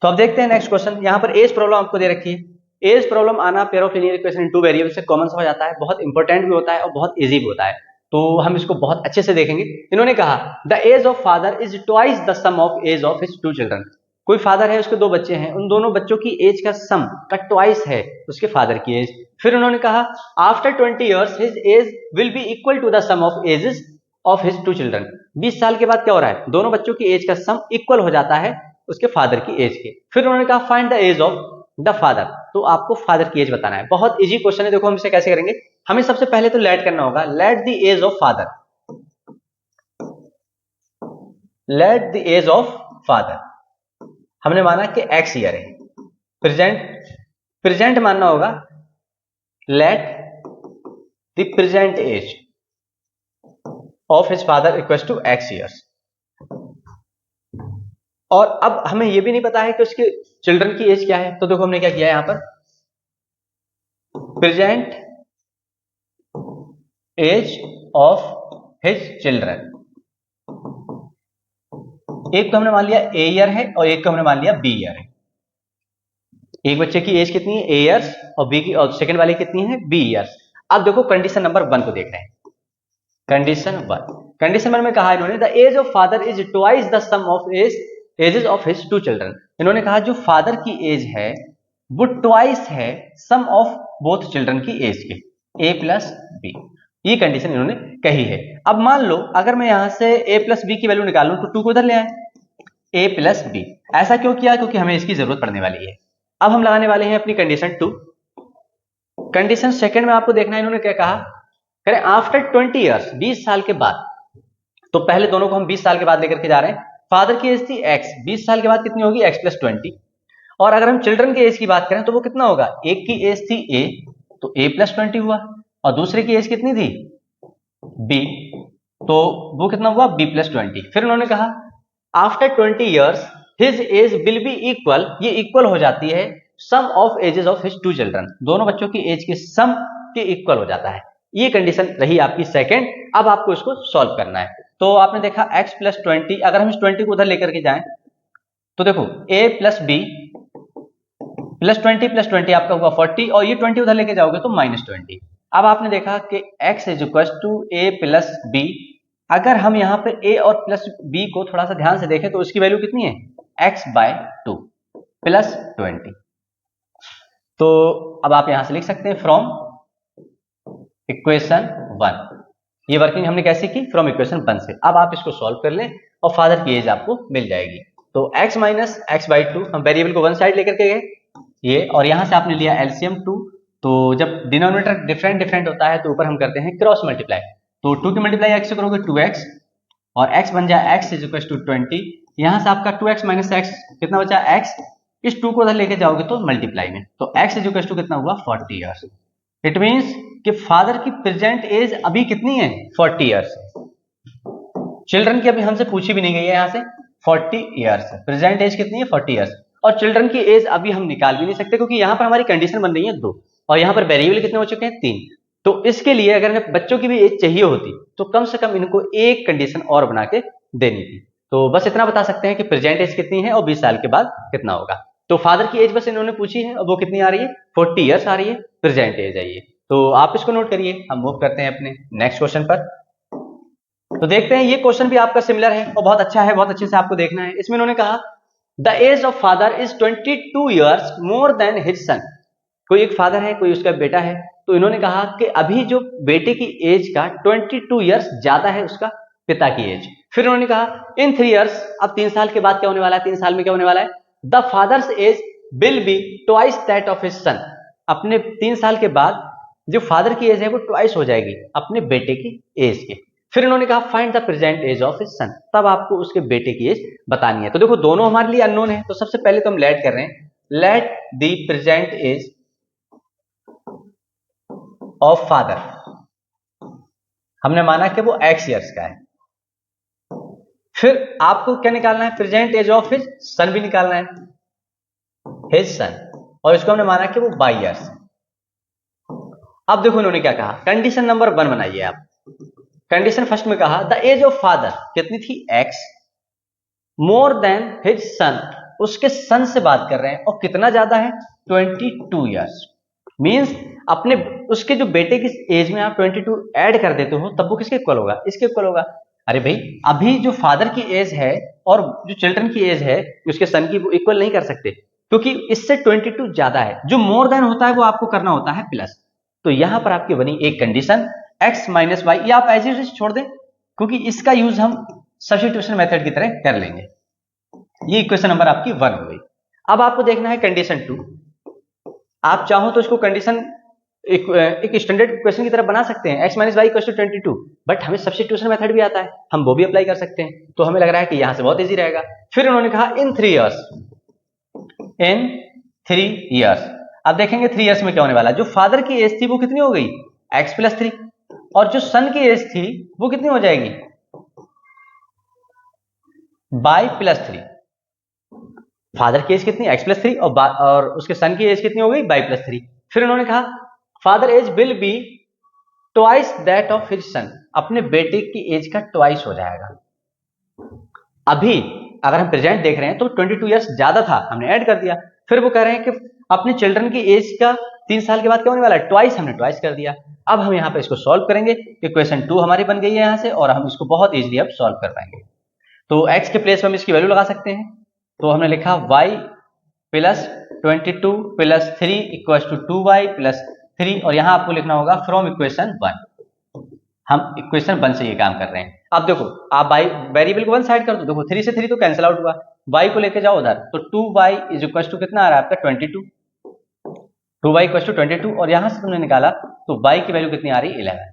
तो अब देखते हैं नेक्स्ट क्वेश्चन। यहां पर एज प्रॉब्लम आपको दे रखी है। एज प्रॉब्लम आना pair of linear equation in two variable से कॉमन समझ आता है, बहुत इंपॉर्टेंट भी होता है और बहुत इजी भी होता है। तो हम इसको बहुत अच्छे से देखेंगे। इन्होंने कहा the age of father is twice the sum of age of his 2 children. कोई फादर है, उसके 2 बच्चे हैं, उन दोनों बच्चों की एज का सम का ट्वाइस है उसके फादर की एज। फिर उन्होंने कहा after 20 years his age will be equal to the sum of ages of his 2 children. 20 साल के बाद क्या हो रहा है, दोनों बच्चों की एज का सम इक्वल हो जाता है उसके फादर की एज के। फिर उन्होंने कहा find the age of the father, तो आपको फादर की एज बताना है। बहुत इजी क्वेश्चन है, देखो हम इसे कैसे करेंगे। हमें सबसे पहले तो लेट करना होगा, let the age of father, let the age of father हमने माना कि x ईयर है, प्रेजेंट मानना होगा, let the present age of his father equals to x years. और अब हमें यह भी नहीं पता है कि उसके चिल्ड्रन की एज क्या है, तो देखो हमने क्या किया यहां पर, present age of his children, एक तो हमने मान लिया ए ईयर है और एक को हमने मान लिया बी ईयर है। एक बच्चे की एज कितनी है, ए ईयर्स, और बी की, और सेकंड वाली कितनी है, बी ईयर्स। अब देखो कंडीशन नंबर 1 को देख रहे हैं। कंडीशन 1 में कहा इन्होंने the age of father is twice the sum of ages of his 2 children. इन्होंने कहा जो फादर की एज है वो ट्वाइस है सम ऑफ बोथ चिल्ड्रन की एज के, ए प्लस बी। ये कंडीशन इन्होंने कही है। अब मान लो अगर मैं यहां से ए प्लस बी की वैल्यू निकालूं तो 2 को उधर ले आए, ए प्लस बी। ऐसा क्यों किया, क्योंकि हमें इसकी जरूरत पड़ने वाली है। अब हम लगाने वाले हैं अपनी कंडीशन 2। कंडीशन सेकंड में आपको देखना है इन्होंने क्या कहा, करें आफ्टर 20 ईयर्स, 20 साल के बाद। तो पहले दोनों को हम 20 साल के बाद लेकर के जा रहे हैं। फादर की एज थी x, 20 साल के बाद कितनी होगी, x प्लस 20। और अगर हम चिल्ड्रन की एज की बात करें तो वो कितना होगा, एक की एज थी a, तो a प्लस 20 हुआ, और दूसरे की एज कितनी थी b, तो वो कितना हुआ b प्लस 20। फिर उन्होंने कहा after 20 years his age will be equal, ये इक्वल हो जाती है sum of ages of his 2 children, दोनों बच्चों की एज के सम के इक्वल हो जाता है। ये कंडीशन रही आपकी सेकंड। अब आपको इसको सॉल्व करना है। तो आपने देखा x प्लस 20, अगर हम इस 20 को उधर लेकर के जाएं तो देखो a प्लस बी प्लस 20 आपका हुआ 40, और ये 20 उधर लेके जाओगे तो माइनस 20। अब आपने देखा कि x is equal to a plus b. अगर हम यहां पे a और प्लस b को थोड़ा सा ध्यान से देखें तो इसकी वैल्यू कितनी है, x बाय 2 प्लस 20। तो अब आप यहां से लिख सकते हैं फ्रॉम इक्वेशन 1। ये वर्किंग हमने कैसे की, फ्रॉम इक्वेशन 1 से। अब आप इसको सॉल्व कर लें और फादर की एज आपको मिल जाएगी। तो x माइनस एक्स बाई 2, हम वेरिएबल को वन साइड लेकर के गए ये, और यहां से आपने लिया एलसीएम 2। तो जब डिनोमिनेटर डिफरेंट होता है तो ऊपर हम करते हैं क्रॉस मल्टीप्लाई। तो 2 की मल्टीप्लाई x से करोगे 2x, और x बन जाए x इज इक्वल टू 20। यहां से आपका 2x माइनस एक्स कितना बचा, x। इस 2 को उधर लेके जाओगे तो मल्टीप्लाई में, तो x इज इक्वल टू कितना हुआ, 40 ईयर्स। इट मींस कि फादर की प्रेजेंट एज अभी कितनी है, 40 ईयर्स। चिल्ड्रन की अभी हमसे पूछी भी नहीं गई है, यहां से 40 ईयर्स प्रेजेंट एज कितनी है, 40 ईयर्स। और चिल्ड्रन की एज अभी हम निकाल भी नहीं सकते क्योंकि यहां पर हमारी कंडीशन बन रही है 2, और यहां पर वेरिएबल कितने हो चुके हैं, 3। तो इसके लिए अगर बच्चों की भी एज चाहिए होती तो कम से कम इनको एक कंडीशन और बना के देनी थी। तो बस इतना बता सकते हैं कि प्रेजेंट एज कितनी है और 20 साल के बाद कितना होगा। तो फादर की एज बस इन्होंने पूछी है, और वो कितनी आ रही है, 40 ईयर्स आ रही है, प्रेजेंट एज है ये। तो आप इसको नोट करिए। हम मूव करते हैं अपने नेक्स्ट क्वेश्चन पर। तो देखते हैं, ये क्वेश्चन भी आपका सिमिलर है और बहुत अच्छा है, बहुत अच्छे से आपको देखना है। इसमें इन्होंने कहा the age of father is 22 years more than his son. कोई एक फादर है, कोई उसका बेटा है, तो इन्होंने कहा कि अभी जो बेटे की एज का 22 ईयर्स ज्यादा है उसका पिता की एज। फिर उन्होंने कहा इन 3 ईयर्स, अब 3 साल के बाद क्या होने वाला है, 3 साल में क्या होने वाला है, the father's age will be twice that of his son. अपने 3 साल के बाद जो फादर की एज है वो ट्वाइस हो जाएगी अपने बेटे की एज के। फिर इन्होंने कहा find the present age of his son, तब आपको उसके बेटे की एज बतानी है। तो देखो दोनों हमारे लिए अननोन है, तो सबसे पहले तो हम लेट कर रहे हैं, let the present age of father, हमने माना कि वो x ईयर्स का है। फिर आपको क्या निकालना है, present age of his son भी निकालना है, हिज सन, और इसको हमने माना कि वो y ईयर्स। अब देखो इन्होंने क्या कहा, कंडीशन नंबर 1 बनाइए आप। कंडीशन फर्स्ट में कहा द एज ऑफ फादर कितनी थी, x, मोर देन हिज सन, उसके सन से बात कर रहे हैं, और कितना ज्यादा है, 22 ईयर्स। मींस अपने उसके जो बेटे की एज में आप 22 ऐड कर देते हो तब वो किसके इक्वल होगा, इसके इक्वल होगा। अरे भाई अभी जो फादर की एज है और जो चिल्ड्रन की एज है उसके सन की, वो इक्वल नहीं कर सकते क्योंकि इससे 22 ज्यादा है। जो मोर देन होता है वो आपको करना होता है प्लस। तो यहां पर आपकी बनी एक कंडीशन x माइनस वाई, ये आप एज इट इज छोड़ दें, क्योंकि इसका यूज हम सब्स्टिट्यूशन मेथड की तरह कर लेंगे। ये इक्वेशन नंबर आपकी 1 हो गई। अब आपको देखना है कंडीशन 2। आप चाहो तो इसको कंडीशन एक स्टैंडर्ड इक्वेशन की तरह बना सकते हैं, x minus y equal to 22, but हमें सब्स्टिट्यूशन मेथड भी आता है, हम वो भी अप्लाई कर सकते हैं। तो हमें लग रहा है कि यहां से बहुत इजी रहेगा। फिर उन्होंने कहा इन 3 इयर्स। अब देखेंगे 3 इयर्स में क्या होने वाला है। जो फादर की एज थी वो कितनी हो गई, x प्लस 3, और जो सन की एज थी वो कितनी हो जाएगी, y प्लस 3। फादर की एज कितनी, x प्लस 3, और उसके सन की एज कितनी हो गई, y प्लस 3। फिर उन्होंने कहा father age will be twice that of his son, अपने बेटे की एज का ट्वाइस हो जाएगा। अभी अगर हम प्रेजेंट देख रहे हैं तो 22 इयर्स ज्यादा था, हमने ऐड कर दिया। फिर वो कह रहे हैं कि अपने चिल्ड्रन की एज का 3 साल के बाद क्या होने वाला है, ट्वाइस, हमने ट्वाइस कर दिया। अब हम यहाँ पे इसको सॉल्व करेंगे। इक्वेशन 2 हमारी बन गई है यहाँ से, और हम इसको बहुत इजीली अब सॉल्व कर पाएंगे। तो x के प्लेस पर हम इसकी वैल्यू लगा सकते हैं। तो हमने लिखा y plus 22 plus 3 equals to 2y plus 3, और यहां आपको लिखना होगा फ्रॉम इक्वेशन 1। हम इक्वेशन 1 से ये काम कर रहे हैं। अब देखो आप बाई वेरिएबल को वन साइड कर दो, देखो 3 से 3 तो कैंसिल आउट हुआ, y को लेके जाओ उधर, तो 2y इज इक्वल टू कितना आ रहा है आपका 22, 2y इक्वल टू 22, और यहां से तुमने निकाला तो y की वैल्यू कितनी आ रही है 11।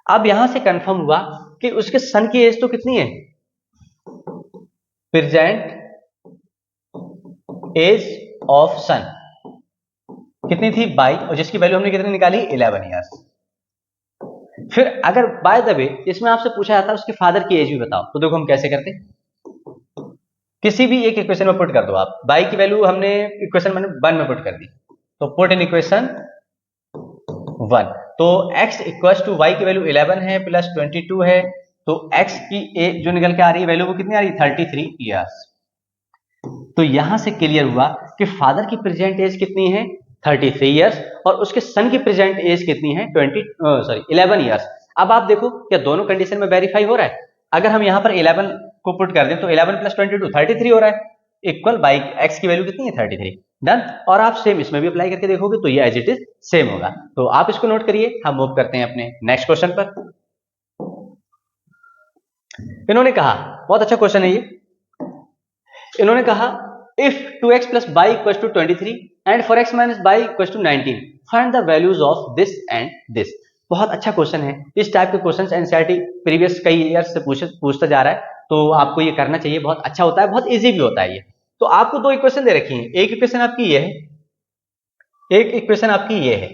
अब यहां से कंफर्म हुआ कि उसके सन की एज तो कितनी है, प्रेजेंट एज ऑफ सन कितनी थी 22, और जिसकी वैल्यू हमने कितनी निकाली 11 इयर्स। फिर अगर बाय द वे इसमें आपसे पूछा जाता है उसके फादर की एज भी बताओ, तो देखो हम कैसे करते, किसी भी एक इक्वेशन में पुट कर दो आप। y की वैल्यू हमने इक्वेशन 1 में पुट कर दी, तो पुट इन इक्वेशन 1, तो x इक्वल्स टू y की वैल्यू 11 है प्लस 22 है, तो x की एज जो निकल के आ रही है वैल्यू वो कितनी आ रही है 33 इयर्स। तो यहां से क्लियर हुआ कि फादर की प्रेजेंट एज कितनी है 33 इयर्स, और उसके सन की प्रेजेंट एज कितनी है 11 इयर्स। अब आप देखो क्या दोनों कंडीशन में वेरीफाई हो रहा है। अगर हम यहां पर 11 को पुट कर दें तो 11 प्लस 22 33 हो रहा है, इक्वल बाई x की वैल्यू कितनी है 33, डन। और आप सेम इसमें भी अप्लाई करके देखोगे तो ये एज इट इज सेम होगा। तो आप इसको नोट करिए, हम मूव करते हैं अपने नेक्स्ट क्वेश्चन पर। इन्होंने कहा, बहुत अच्छा क्वेश्चन है ये, इन्होंने कहा if 2x plus y equals to 23 and 4x minus y equals to 19 find the values of this and this। बहुत अच्छा क्वेश्चन है। इस टाइप के क्वेश्चंस एनसीईआरटी प्रीवियस कई ईयर्स से पूछता जा रहा है, तो आपको ये करना चाहिए, बहुत अच्छा होता है, बहुत इजी भी होता है ये। तो आपको दो इक्वेशन दे रखी है, एक इक्वेशन आपकी ये है, एक इक्वेशन आपकी ये है।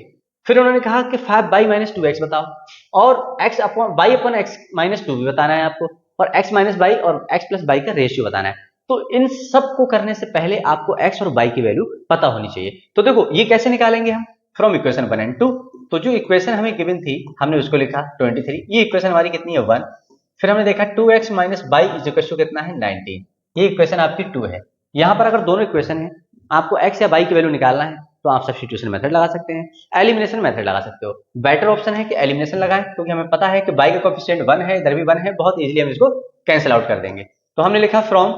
फिर उन्होंने कहा कि 5y माइनस 2x बताओ, और x upon y upon x minus 2 भी बताना है आपको, और x माइनस y और x प्लस y का रेशियो बताना है। तो इन सब को करने से पहले आपको x और y की वैल्यू पता होनी चाहिए। तो देखो ये कैसे निकालेंगे हम, फ्रॉम इक्वेशन 1 एंड 2। तो जो इक्वेशन हमें गिवन थी हमने उसको लिखा 23, ये इक्वेशन हमारी कितनी है 1। फिर हमने देखा 2x minus y is equal to कितना है 19, ये इक्वेशन आपकी 2 है। यहां पर अगर दोनों इक्वेशन है, आपको x या y की वैल्यू निकालना है, तो आप सब्स्टिट्यूशन मेथड लगा सकते हैं, एलिमिनेशन मेथड लगा सकते हो। बेटर ऑप्शन है कि एलिमिनेशन लगाएं, क्योंकि हमें पता है कि y का कोएफिशिएंट 1 है, इधर भी 1 है, बहुत इजीली हम इसको कैंसिल आउट कर देंगे। तो हमने लिखा फ्रॉम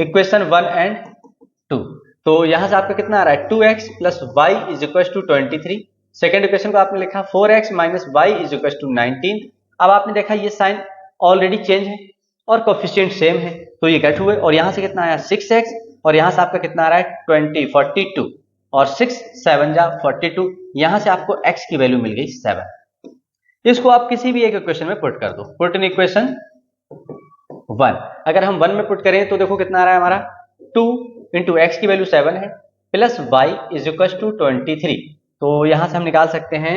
इक्वेशन 1 एंड 2, तो यहां से आपका कितना आ रहा है 2x plus y is equal to 23। Second equation को आपने लिखा 4x minus y is equal to 19। अब आपने देखा ये साइन ऑलरेडी चेंज है और कोएफिशिएंट सेम है, तो ये गेट हुए, और यहां से कितना आया 6x, और यहां से आपका कितना आ रहा है 42, और 6 7 जा 42, यहां से आपको x की वैल्यू मिल गई 7। इसको आप किसी भी एक इक्वेशन में पुट कर दो, पुट इन इक्वेशन 1। अगर हम 1 में पुट करें तो देखो कितना आ रहा है हमारा 2 इंटू एक्स की वैल्यू 7 है plus y is equal to 23, तो यहां से हम निकाल सकते हैं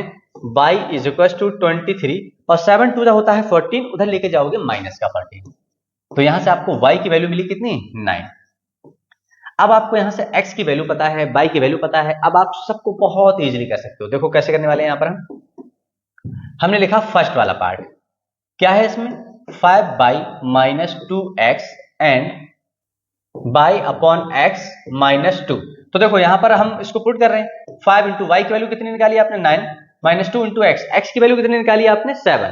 y इज इक्वल टू 23, और 7 2 होता है 14, उधर लेके जाओगे माइनस का 14, तो यहां से आपको y की वैल्यू मिली कितनी 9। अब आपको यहां से x की वैल्यू पता है, y की वैल्यू पता है, अब आप सबको बहुत इजीली कर सकते हो। देखो कैसे करने वाले हैं, यहां पर हमने लिखा फर्स्ट वाला पार्ट, क्या है इसमें 5y minus 2x and y upon x minus 2। तो देखो यहां पर हम इसको पुट कर रहे हैं, 5 इंटू वाई की वैल्यू कितनी निकाली आपने 9, माइनस 2 इंटू एक्स की वैल्यू कितनी निकाली आपने 7।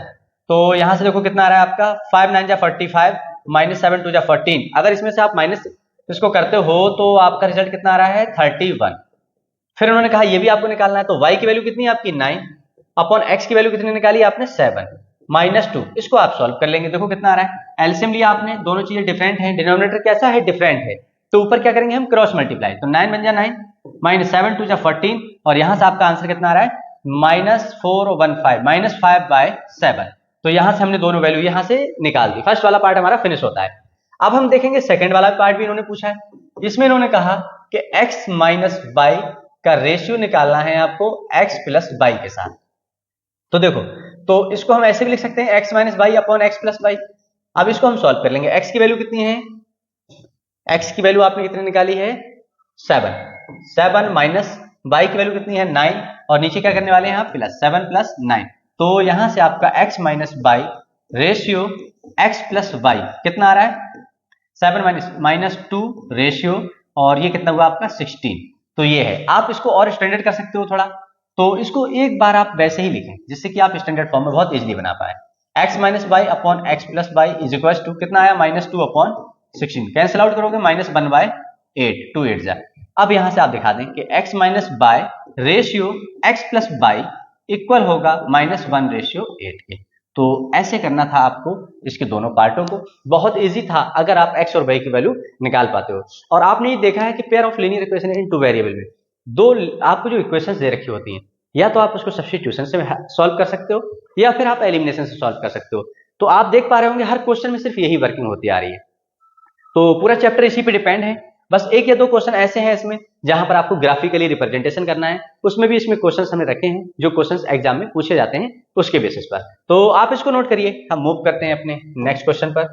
तो यहां से देखो कितना आ रहा है आपका 5 9 जा 45 माइनस 7 2 जा 14। अगर इसमें से आप माइनस इसको करते हो तो आपका रिजल्ट कितना आ रहा है 31। फिर उन्होंने कहा ये भी आपको निकालना है, तो y की वैल्यू कितनी है आपकी 9 अपॉन x की वैल्यू कितनी निकाली आपने 7, -2, इसको आप सॉल्व कर लेंगे। देखो कितना आ रहा है, एलसीएम लिया आपने, दोनों चीजें डिफरेंट हैं, डिनोमिनेटर कैसा है, डिफरेंट है, तो ऊपर क्या करेंगे हम, क्रॉस मल्टीप्लाई, तो 9 बन जा 9, -7 2 जा 14, और यहां से आपका आंसर कितना आ रहा है, -415, -5/7। तो यहां से हमने दोनों वैल्यू यहां से निकाल दी, फर्स्ट वाला पार्ट हमारा फिनिश होता है। अब हम देखेंगे सेकंड वाला पार्ट भी इन्होंने पूछा है, इसमें इन्होंने कहा कि x माइनस y का रेशियो निकालना है आपको x प्लस y के साथ। तो देखो, तो इसको हम ऐसे भी लिख सकते हैं x minus y upon x plus y. अब इसको हम सॉल्व कर लेंगे, x की वैल्यू कितनी है, x की वैल्यू आपने कितनी निकाली है 7 माइनस y की वैल्यू कितनी है 9, और नीचे क्या करने वाले हैं आप, प्लस 7 प्लस 9, तो यहां से आपका x minus y ratio x plus y कितना आ रहा है 7 माइनस 2 रेशियो, और ये कितना हुआ आपका 16। तो ये है, आप इसको और स्टैंडर्ड कर सकते हो थोड़ा, तो इसको एक बार आप वैसे ही लिखें जिससे कि आप स्टैंडर्ड फॉर्म में बहुत इजीली बना पाए। x minus y upon x plus y is equal to कितना आया, -2 अपॉन 16, कैंसिल आउट करोगे -1/8, 2 8 जा। अब यहां से आप दिखा दें कि x minus y ratio x plus y equal होगा -1 रेशियो 8 के। तो ऐसे करना था आपको इसके दोनों पार्टों को, बहुत इजी था अगर आप x और y की वैल्यू निकाल पाते हो। और आपने ये देखा है कि pair of linear equation in two variable में दो आपको जो इक्वेशंस दे रखी होती हैं, या तो आप उसको सब्स्टिट्यूशन से सॉल्व कर सकते हो या फिर आप एलिमिनेशन से सॉल्व कर सकते हो। तो आप देख पा रहे होंगे हर क्वेश्चन में सिर्फ यही वर्किंग होती आ रही है, तो पूरा चैप्टर इसी पे डिपेंड है। बस एक या दो क्वेश्चन ऐसे हैं इसमें जहां पर आपको ग्राफिकली रिप्रेजेंटेशन करना है, उसमें भी इसमें क्वेश्चंस हमने रखे हैं जो क्वेश्चंस एग्जाम में पूछे जाते हैं उसके बेसिस पर। तो आप इसको नोट करिए, हम मूव करते हैं अपने नेक्स्ट क्वेश्चन पर,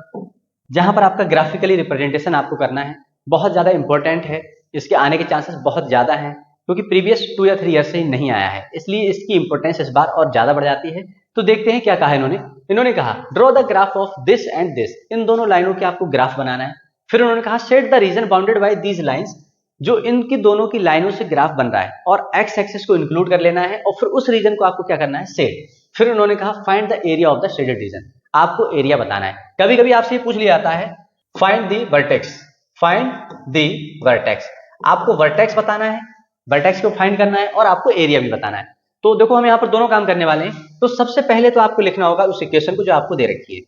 जहां पर आपका ग्राफिकली रिप्रेजेंटेशन आपको करना है, बहुत ज्यादा इंपॉर्टेंट है, इसके आने के चांसेस बहुत ज्यादा हैं क्योंकि प्रीवियस 2 या 3 ईयर से नहीं आया है, इसलिए इसकी इंपॉर्टेंस इस बार और ज्यादा बढ़ जाती है। तो देखते हैं क्या कहा इन्होंने कहा draw the graph of this and this, इन दोनों लाइनों के आपको ग्राफ बनाना है। फिर उन्होंने कहा set the reason bounded by these lines, जो इनकी दोनों की लाइनों से ग्राफ बन रहा है और एक्स एक्सिस को इंक्लूड कर लेना है, और फिर उस रीजन को आपको क्या करना है, सेट। फिर उन्होंने कहा find the area of the shaded region, आपको एरिया बताना है। कभी कभी आपसे ये पूछ लिया जाता है find the vertex, find the vertex, आपको वर्टेक्स बताना है, वर्टेक्स को फाइंड करना है और आपको एरिया भी बताना है। तो देखो हम यहाँ पर दोनों काम करने वाले हैं। तो सबसे पहले तो आपको लिखना होगा उस इक्वेशन को जो आपको दे रखी है,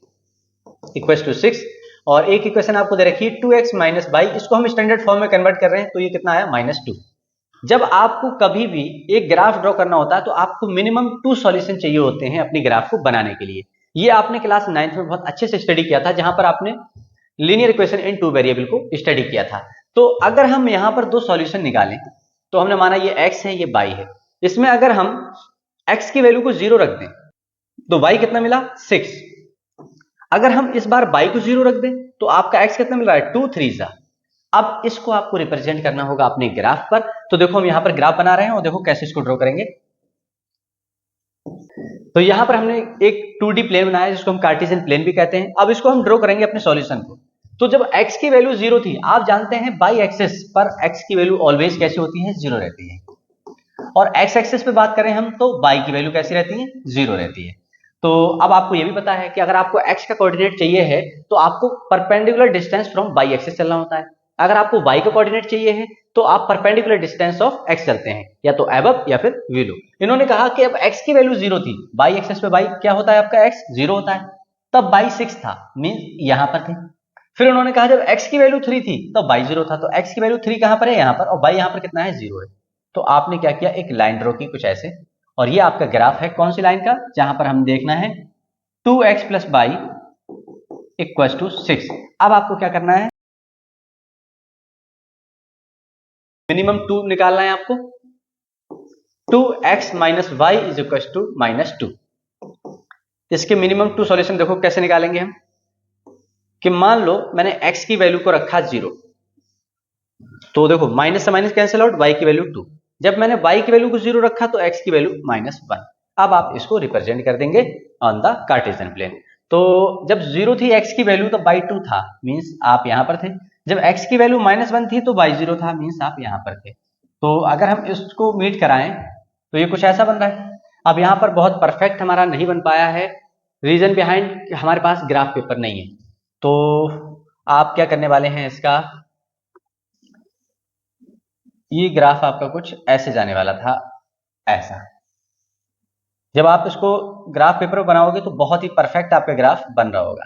इक्वल टू 6, और एक इक्वेशन आपको दे रखी है 2x माइनस वाई, इसको हम स्टैंडर्ड फॉर्म में कन्वर्ट कर रहे हैं, तो ये कितना आया -2। जब आपको कभी भी एक ग्राफ ड्रॉ करना होता है तो आपको मिनिमम 2 सॉल्यूशन चाहिए होते हैं अपनी ग्राफ को बनाने के लिए। ये आपने क्लास 9th में बहुत अच्छे से स्टडी किया था, जहां पर आपने linear equation in two variable को स्टडी किया था। तो अगर हम यहां पर 2 सॉल्यूशन निकालें, तो हमने माना ये x है ये y है, इसमें अगर हम x की वैल्यू को 0 रख दें तो y कितना मिला 6, अगर हम इस बार y को 0 रख दें तो आपका x कितना मिल रहा है 2 3 जा। अब इसको आपको रिप्रेजेंट करना होगा अपने ग्राफ पर। तो देखो हम यहां पर ग्राफ बना रहे हैं और देखो कैसे इसको ड्रॉ करेंगे। तो यहां पर हमने एक 2D प्लेन बनाया है जिसको हम कार्टेशियन प्लेन भी कहते हैं। अब इसको हम ड्रॉ करेंगे अपने सॉल्यूशन को। तो जब x की वैल्यू 0 थी, आप जानते हैं बाई एक्सिस पर x की वैल्यू ऑलवेज कैसी होती है, 0 रहती है, और x एक्सिस पे बात करें हम तो y की वैल्यू कैसी रहती है, 0 रहती है। तो अब आपको यह भी पता है कि अगर आपको x का कोऑर्डिनेट चाहिए है तो आपको perpendicular distance from y axis चलना होता है। अगर आपको y का कोऑर्डिनेट चाहिए है तो आप परपेंडिकुलर डिस्टेंस ऑफ x चलते हैं, या तो अबव या फिर बिलो। इन्होंने कहा कि अब x की वैल्यू 0 थी, y एक्सिस पे y क्या होता है आपका x 0 होता है, तब y 6 था, मीन यहां पर थे। फिर उन्होंने कहा जब x की वैल्यू 3 थी तब y 0 था, तो x की वैल्यू 3 कहां पर है, यहां पर, और y यहां पर कितना है 0 है। तो आपने क्या किया, एक लाइन ड्रॉ की कुछ ऐसे, और ये आपका ग्राफ है कौन सी लाइन का, जहां पर हम देखना है 2x plus y equal to 6। अब आपको क्या करना है, मिनिमम 2 निकालना है आपको, 2x minus y is equal to -2। इसके मिनिमम 2 सॉल्यूशन देखो कैसे निकालेंगे हम, कि मान लो मैंने x की वैल्यू को रखा 0, तो देखो माइनस से माइनस कैंसिल आउट, y की वैल्यू 2। जब मैंने y की वैल्यू को 0 रखा तो x की वैल्यू -1। अब आप इसको रिप्रेजेंट कर देंगे ऑन द कार्टेशियन प्लेन। तो जब 0 थी x की वैल्यू तो y 2 था, मींस आप यहां पर थे। जब x की वैल्यू -1 थी तो y 0 था, मींस आप यहां पर थे। तो अगर हम इसको मीट कराएं तो ये कुछ ऐसा बन रहा है। अब यहां पर बहुत परफेक्ट हमारा नहीं बन पाया है, रीजन बिहाइंड हमारे पास ग्राफ पेपर नहीं है। तो आप क्या करने वाले हैं, इसका ये ग्राफ आपका कुछ ऐसे जाने वाला था, ऐसा। जब आप इसको ग्राफ पेपर पर बनाओगे तो बहुत ही परफेक्ट आपका ग्राफ बन रहा होगा।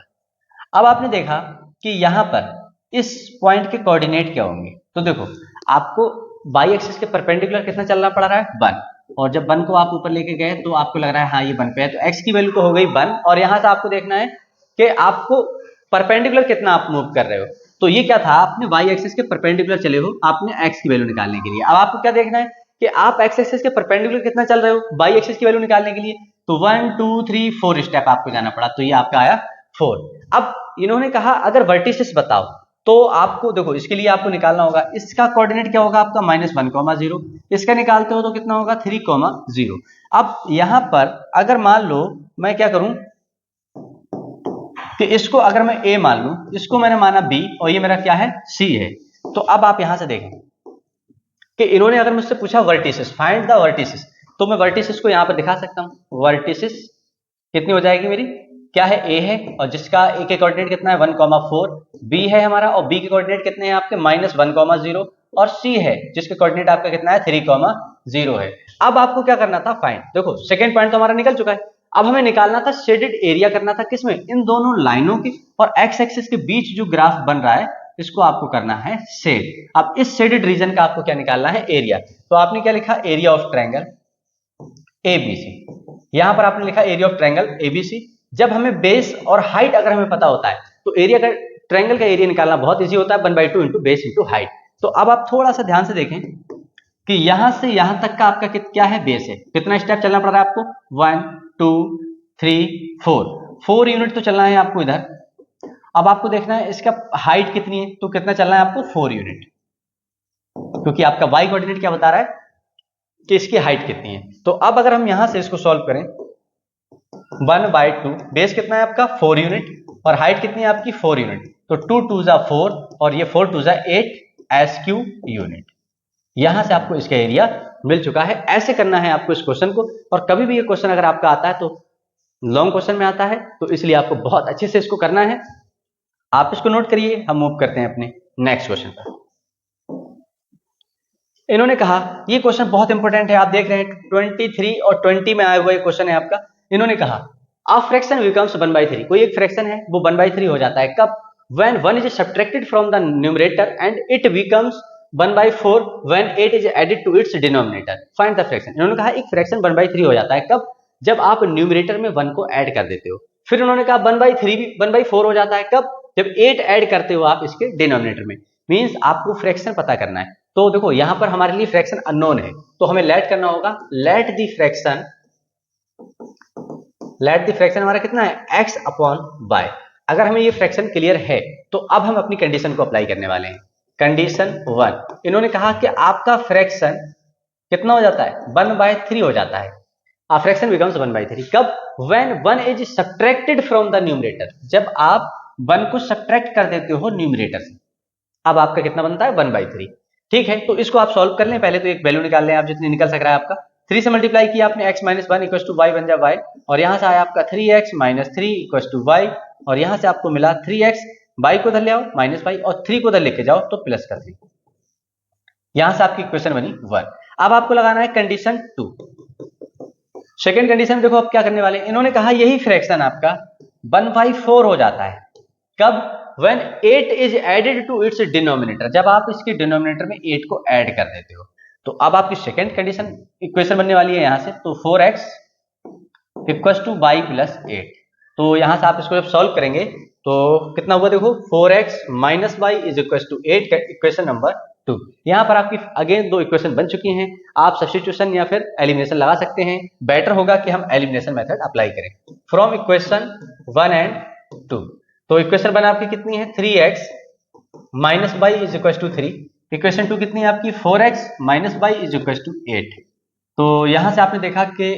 अब आपने देखा कि यहां पर इस पॉइंट के कोऑर्डिनेट क्या होंगे, तो देखो आपको बाई एक्सिस के परपेंडिकुलर कितना चलना पड़ रहा है 1, और जब 1 को आप ऊपर लेके गए तो आपको लग रहा है हाँ ये 1 पे है, तो x की वैल्यू तो हो गई 1, और यहां से आपको देखना है कि आपको परपेंडिकुलर कितना आप मूव कर रहे हो। तो ये क्या था, आपने y एक्सिस के परपेंडिकुलर चले हो, आपने x की वैल्यू निकालने के लिए। अब आपको क्या देखना है कि आप x एक्सिस के परपेंडिकुलर कितना चल रहे हो y एक्सिस की वैल्यू निकालने के लिए, तो 1 2 3 4 स्टेप आपको जाना पड़ा, तो ये आपका आया 4। अब इन्होंने कहा अगर वर्टिसेस बताओ, तो आपको देखो इसके लिए आपको निकालना होगा, इसका कोऑर्डिनेट क्या होगा आपका -1, 0, इसका निकालते हो तो कितना होगा 3, 0। अब यहां पर अगर मान लो मैं क्या करूं कि इसको अगर मैं a मान लूं, इसको मैंने माना b, और ये मेरा क्या है c है, तो अब आप यहां से देखें कि इन्होंने अगर मुझसे पूछा वर्टिसेस, फाइंड द वर्टिसेस, तो मैं वर्टिसेस को यहां पर दिखा सकता हूं। वर्टिसेस कितनी हो जाएगी मेरी, क्या है a है, और जिसका a के कोऑर्डिनेट कितना है 1, 4, b है हमारा, और b के कोऑर्डिनेट कितने हैं आपके -1, 0, और c है जिसके कोऑर्डिनेट आपका कितना है 3, 0 है। अब आपको क्या करना था फाइंड, देखो सेकंड पॉइंट तो हमारा निकल चुका है, अब हमें निकालना था शेडेड एरिया करना था किसमें, इन दोनों लाइनों के और x एक्सिस के बीच जो ग्राफ बन रहा है इसको आपको करना है शेड। अब इस शेडेड रीजन का आपको क्या निकालना है एरिया, तो आपने क्या लिखा एरिया ऑफ ट्रायंगल ABC, यहां पर आपने लिखा एरिया ऑफ ट्रायंगल ABC। जब हमें बेस और हाइट अगर हमें पता होता है तो एरिया का ट्रायंगल का एरिया निकालना बहुत इजी होता है, 1/2 इंटू बेस इंटू हाइट। तो अब आप थोड़ा सा ध्यान से देखें कि यहां से यहां तक का आपका क्या है बेस है, कितना स्टेप चलना पड़ रहा है आपको 1 2 3 4 यूनिट तो चलना है आपको इधर। अब आपको देखना है इसका हाइट कितनी है, तो कितना चलना है आपको 4 यूनिट, क्योंकि आपका y कोऑर्डिनेट क्या बता रहा है कि इसकी हाइट कितनी है। तो अब अगर हम यहां से इसको सॉल्व करें 1/2, बेस कितना है आपका 4 यूनिट, और हाइट कितनी है आपकी 4 यूनिट, तो 2 2 4, और ये 4 2 8 SQ यूनिट। यहां से आपको इसका एरिया मिल चुका है। ऐसे करना है आपको इस क्वेश्चन को, और कभी भी ये क्वेश्चन अगर आपका आता है तो लॉन्ग क्वेश्चन में आता है, तो इसलिए आपको बहुत अच्छे से इसको करना है। आप इसको नोट करिए, हम मूव करते हैं अपने नेक्स्ट क्वेश्चन पर। इन्होंने कहा ये क्वेश्चन बहुत इंपॉर्टेंट है, आप देख रहे हैं 23 और 20 में आया हुआ क्वेश्चन है आपका। इन्होंने कहा अ फ्रैक्शन बिकम्स 1/3, कोई एक फ्रैक्शन है वो 1/3 हो जाता है कब, when 1 is subtracted from the numerator and it becomes 1/4 when 8 is added to its denominator, find the fraction। इन्होंने कहा एक फ्रैक्शन 1/3 हो जाता है कब, जब आप न्यूमरेटर में 1 को ऐड कर देते हो। फिर उन्होंने कहा 1/3 भी 1/4 हो जाता है कब, जब 8 ऐड करते हो आप इसके डिनोमिनेटर में। मींस आपको फ्रैक्शन पता करना है। तो देखो यहां पर हमारे लिए फ्रैक्शन अननोन है, तो हमें लेट करना होगा, लेट द फ्रैक्शन हमारा कितना है x/y। अगर हमें ये फ्रैक्शन क्लियर है तो अब हम अपनी कंडीशन को अप्लाई करने वाले हैं। कंडीशन 1, इन्होंने कहा कि आपका फ्रैक्शन कितना हो जाता है 1/3 हो जाता है। A fraction becomes 1/3 कब, when 1 is subtracted from the numerator, जब आप 1 को सब्ट्रैक्ट कर देते हो न्यूमरेटर से। अब आपका कितना बनता है 1/3। ठीक है, तो इसको आप सॉल्व कर लें, पहले तो एक वैल्यू निकाल लें आप जितनी निकल सक रहा है आपका। 3 से मल्टीप्लाई किया आपने x - 1 = y बन जाए y, और यहां से आया आपका 3x - 3 = y, और यहां से आपको मिला 3x, y को इधर ले आओ -y, और 3 को इधर लेके जाओ तो प्लस का 3। यहां से आपकी इक्वेशन बनी 1। अब आपको लगाना है कंडीशन 2। सेकेंड कंडीशन देखो अब क्या करने वाले, इन्होंने कहा यही फ्रैक्शन आपका 1/4 हो जाता है कब, when 8 is added to its denominator, जब आप इसके डिनोमिनेटर में 8 को ऐड कर देते हो। तो अब आपकी सेकेंड कंडीशन इक्वेशन बनने वाली है यहां से, तो 4x = y + 8। तो यहां से आप इसको जब सॉल्व करेंगे तो कितना हुआ, देखो 4x - y = 8 का इक्वेशन नंबर 2। यहां पर आपकी अगेन दो इक्वेशन बन चुकी हैं। आप सब्स्टिट्यूशन या फिर एलिमिनेशन लगा सकते हैं, बेटर होगा कि हम एलिमिनेशन मेथड अप्लाई करें फ्रॉम इक्वेशन 1 एंड 2। तो इक्वेशन 1 आपकी कितनी है 3x - y = 3, इक्वेशन 2 कितनी है आपकी 4x - y = 8। तो यहां से आपने देखा कि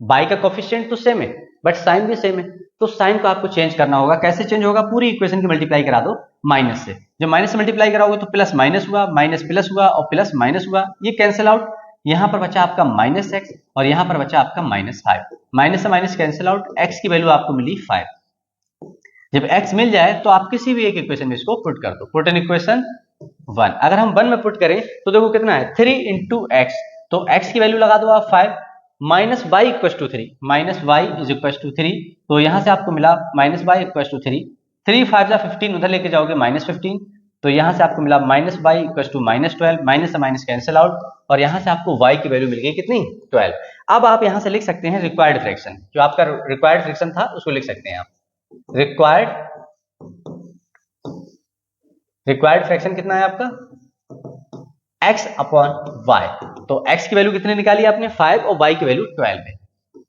y का कोफिशिएंट तो सेम है बट साइन भी सेम है, तो साइन को आपको चेंज करना होगा। कैसे चेंज होगा, पूरी इक्वेशन की मल्टीप्लाई करा दो माइनस से। जब माइनस से मल्टीप्लाई कराओगे तो प्लस माइनस हुआ, माइनस प्लस हुआ, और प्लस माइनस हुआ, ये कैंसिल आउट। यहां पर बचा आपका -x, और यहां पर बचा आपका -5। माइनस से माइनस कैंसिल आउट, x की वैल्यू आपको मिली 5। जब x मिल जाए तो आप किसी भी एक इक्वेशन में इसको पुट कर दो, पुट इन इक्वेशन 1। अगर हम 1 में पुट करें तो देखो कितना है 3 × x, तो x की वैल्यू लगा दो आप 5, minus y equal to 3, minus y is equal to 3, तो यहां से आपको मिला माइनस वाई इक्व टू 3, 3 5 15, उधर लेके जाओगे माइनस 15, तो यहां से आपको मिला minus y equal to minus 12, minus से माइनस कैंसिल आउट, और यहां से आपको y की वैल्यू मिल गई कितनी 12। अब आप यहां से लिख सकते हैं रिक्वायर्ड फ्रैक्शन, जो आपका रिक्वायर्ड फ्रैक्शन था उसको लिख सकते हैं आप। रिक्वायर्ड फ्रैक्शन कितना है आपका x अपॉन y, तो x की वैल्यू कितने निकाली आपने 5 और y की वैल्यू 12 है,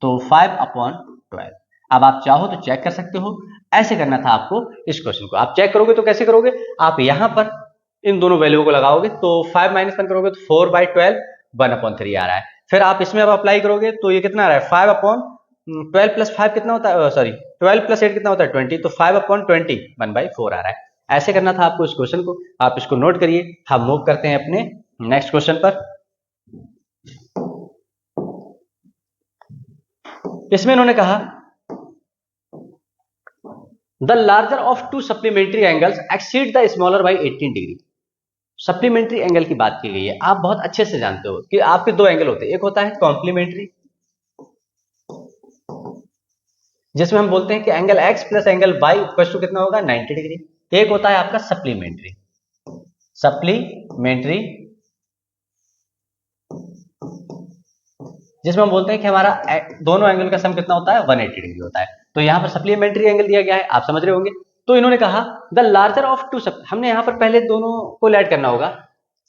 तो 5 अपॉन 12। अब आप चाहो तो चेक कर सकते हो, ऐसे करना था आपको इस क्वेश्चन को। आप चेक करोगे तो कैसे करोगे, आप यहां पर इन दोनों वैल्यू को लगाओगे तो 5 माइनस 1 करोगे तो 4/12 1/3 आ रहा है। फिर आप इसमें अब अप्लाई करोगे तो ये कितना आ रहा है 5 अपॉन 12 प्लस 5 कितना होता है, सॉरी 12 प्लस 8 कितना होता है 20, तो 5 अपॉन 20 1/4 आ रहा है। ऐसे करना था आपको इस क्वेश्चन को, आप इसको नोट करिए। हम मूव करते हैं अपने नेक्स्ट क्वेश्चन पर। इसमें इन्होंने कहा the larger of to supplementary angles exceed the smaller by 18 degree. Supplementary angle की बात की गई है। आप बहुत अच्छे से जानते हो कि आपके दो एंगल होते हैं, एक होता है कॉम्प्लीमेंट्री जिसमें हम बोलते हैं कि angle x plus angle y equal to कितना होगा 90 डिग्री। एक होता है आपका सप्लीमेंट्री, सप्लीमेंट्री जिसमें हम बोलते हैं कि हमारा दोनों एंगल का सम कितना होता है 180 डिग्री होता है। तो यहां पर सप्लीमेंट्री एंगल दिया गया है, आप समझ रहे होंगे। तो इन्होंने कहा द लार्जर ऑफ टू, हमने यहां पर पहले दोनों को ऐड करना होगा,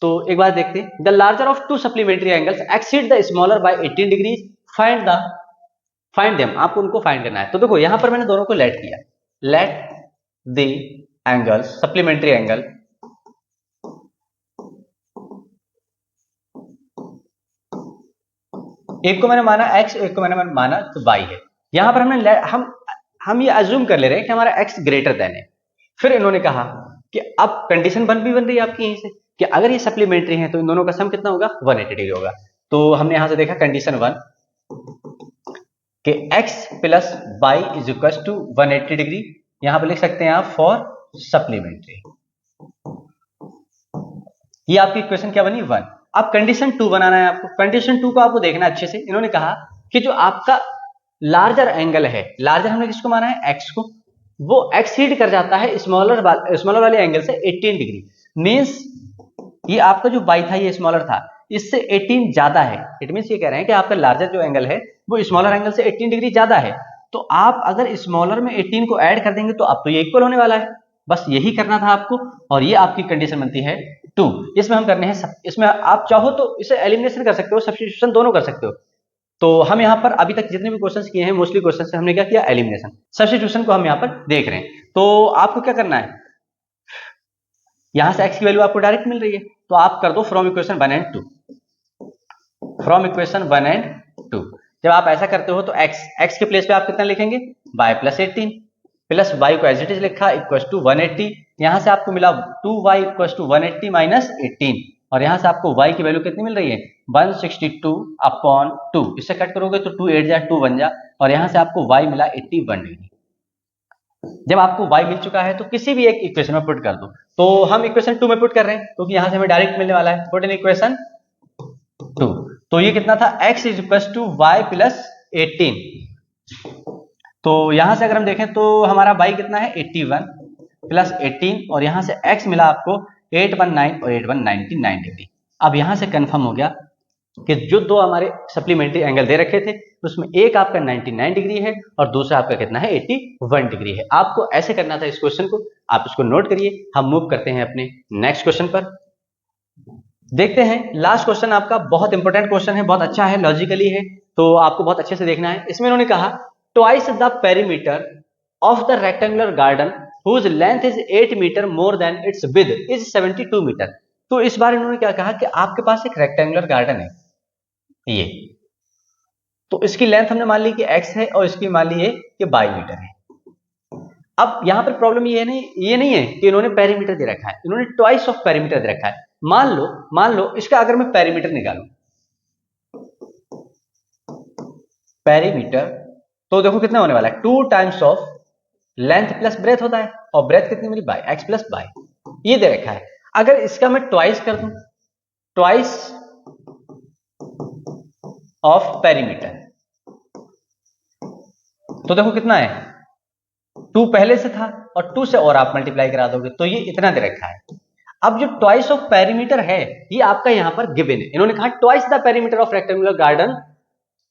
तो एक बार देखते हैं। The larger of to supplementary angles exceed the smaller by 18 degree, find them, आपको उनको फाइंड करना है। तो देखो यहां पर मैंने दोनों को लेट किया, let the angles supplementary angle एक को मैंने माना x, एक को मैंने माना तो y है। यहां पर हमने हम ये अज्यूम कर ले रहे हैं कि हमारा x ग्रेटर देन है। फिर इन्होंने कहा कि अब कंडीशन बन रही है आपकी यहीं से कि अगर ये सप्लीमेंट्री है तो इन दोनों का सम कितना होगा 180 डिग्री होगा। तो हमने यहां से देखा कंडीशन 1 कि x plus y is equal to 180 degree, यहां पर लिख सकते हैं आप फॉर सप्लीमेंट्री। ये आपकी इक्वेशन क्या बनी 1। अब कंडीशन 2 बनाना है आपको। कंडीशन 2 को आपको देखना अच्छे से। इन्होंने कहा कि जो आपका लार्जर एंगल है, लार्जर हमने किसको माना है x को, वो एक्सीड कर जाता है स्मॉलर वाले एंगल से 18 डिग्री। मींस ये आपका जो y था ये स्मॉलर था, इससे 18 ज्यादा है। इट मींस ये कह रहे हैं कि आपका लार्जर जो एंगल है वो स्मॉलर एंगल से 18 डिग्री ज्यादा है। तो आप अगर स्मॉलर में 18 को ऐड कर देंगे तो अब तो ये इक्वल होने वाला है। बस यही करना था आपको, और ये आपकी कंडीशन बनती है 2। इसमें हम करने हैं, इसमें आप चाहो तो इसे एलिमिनेशन कर सकते हो, सब्स्टिट्यूशन दोनों कर सकते हो। तो हम यहाँ पर अभी तक जितने भी क्वेश्चंस किए हैं मोस्टली क्वेश्चन से हमने क्या किया एलिमिनेशन, सब्स्टिट्यूशन को हम यहाँ पर देख रहे हैं। तो आपको क्या करना है, यहां से x की वैल्यू आपको डायरेक्ट मिल रही है तो आप कर दो from equation 1 and 2, from equation 1 and 2। जब आप ऐसा करते हो तो x के प्लेस पे आप कितना लिखेंगे y प्लस 18 प्लस y को एज इट इज लिखा इक्वल टू 180। यहां से आपको मिला 2y इक्वल टू 180 माइनस 18, और यहां से आपको y की वैल्यू कितनी मिल रही है 162 अपॉन 2। इससे कट करोगे तो 2 8 जा 2 1 जा, और यहां से आपको y मिला 81 डिग्री। जब आपको y मिल चुका है तो किसी भी एक इक्वेशन में पुट कर दो। तो हम इक्वेशन 2 में पुट कर रहे हैं क्योंकि यहां से हमें डायरेक्ट मिलने वाला है। पुट इन इक्वेशन 2, तो ये कितना था x is equal to y plus 18। तो यहां से अगर हम देखें तो हमारा y कितना है 81 प्लस 18, और यहां से x मिला आपको 819 और 8199 डिग्री। अब यहां से कंफर्म हो गया कि जो दो हमारे सप्लीमेंट्री एंगल दे रखे थे उसमें एक आपका 99 डिग्री है और दूसरा आपका कितना है 81 डिग्री है। आपको ऐसे करना था इस क्वेश्चन को, आप इसको नोट करिए। हम मूव करते हैं अपने नेक्स्ट क्वेश्चन पर। देखते हैं लास्ट क्वेश्चन आपका बहुत इंपॉर्टेंट क्वेश्चन है, बहुत अच्छा है, लॉजिकली है, तो आपको बहुत अच्छे से देखना है। इसमें उन्होंने कहा twice the perimeter of the rectangular garden whose length is 8 metre more than its width is 72 metre. तो इस बार इन्होंने क्या कहा कि आपके पास एक रेक्टेंगुलर गार्डन है ये, तो इसकी लेंथ हमने मान ली कि x है और इसकी मान ली है कि 22 मीटर है। अब यहां पर प्रॉब्लम ये नहीं है कि इन्होंने पेरीमीटर दे रखा है, इन्होंने ट्वाइस ऑफ पेरीमीटर दे रखा है। मान लो इसका अगर मैं पेरीमीटर निकालूं, पेरीमीटर तो देखो कितना होने वाला है 2 times of length plus breadth होता है, और ब्रेथ कितनी मिली बाय x प्लस बाय, ये दे रखा है। अगर इसका मैं ट्वाइस कर दूं, ट्वाइस ऑफ पेरीमीटर। तो देखो कितना है, 2 पहले से था और 2 से और आप मल्टीप्लाई करा दोगे तो ये इतना दे रखा है। अब जो ट्वाइस ऑफ पेरीमीटर है ये आपका यहां पर गिवन है, इन्होंने कहा twice the perimeter of rectangular garden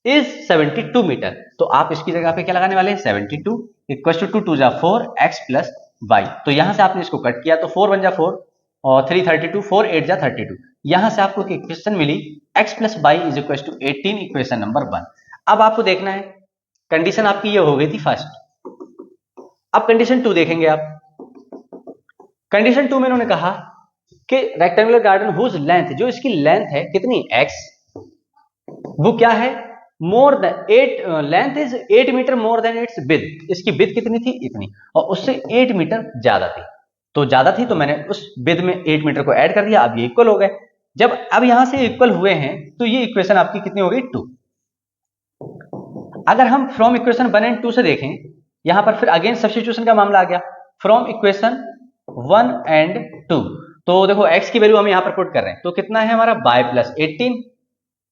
is 72 metre. तो आप इसकी जगह पे क्या लगाने वाले हैं, 72 इक्वल टू 2 जा 4 x प्लस वाई। तो यहां से आपने इसको कट किया तो 4 1 जा 4 और 3 32, 4 8 जा 32। यहां से आपको एक इक्वेशन मिली x plus y is equal to 18, equation number 1। अब आपको देखना है, कंडीशन आपकी ये हो गई थी फर्स्ट। अब कंडीशन 2 देखेंगे आप। कंडीशन 2 में उन्होंने कहा कि रेक्टेंगुलर गार्डन हुज लेंथ, जो इसकी लेंथ है कितनी x, वो क्या है, more than 8, length is 8 metre more than its width. इसकी विड्थ कितनी थी, इतनी, और उससे 8 मीटर ज्यादा थी। तो ज्यादा थी तो मैंने उस विड्थ में 8 मीटर को ऐड कर दिया, अब ये इक्वल हो गए। जब अब यहां से इक्वल हुए हैं तो ये इक्वेशन आपकी कितनी हो गई, 2। अगर हम फ्रॉम इक्वेशन 1 एंड 2 से देखें, यहां पर फिर अगेन सब्स्टिट्यूशन का मामला आ गया। फ्रॉम इक्वेशन 1 एंड 2, तो देखो x की वैल्यू हम यहां पर पुट कर रहे हैं, तो कितना है हमारा y plus 18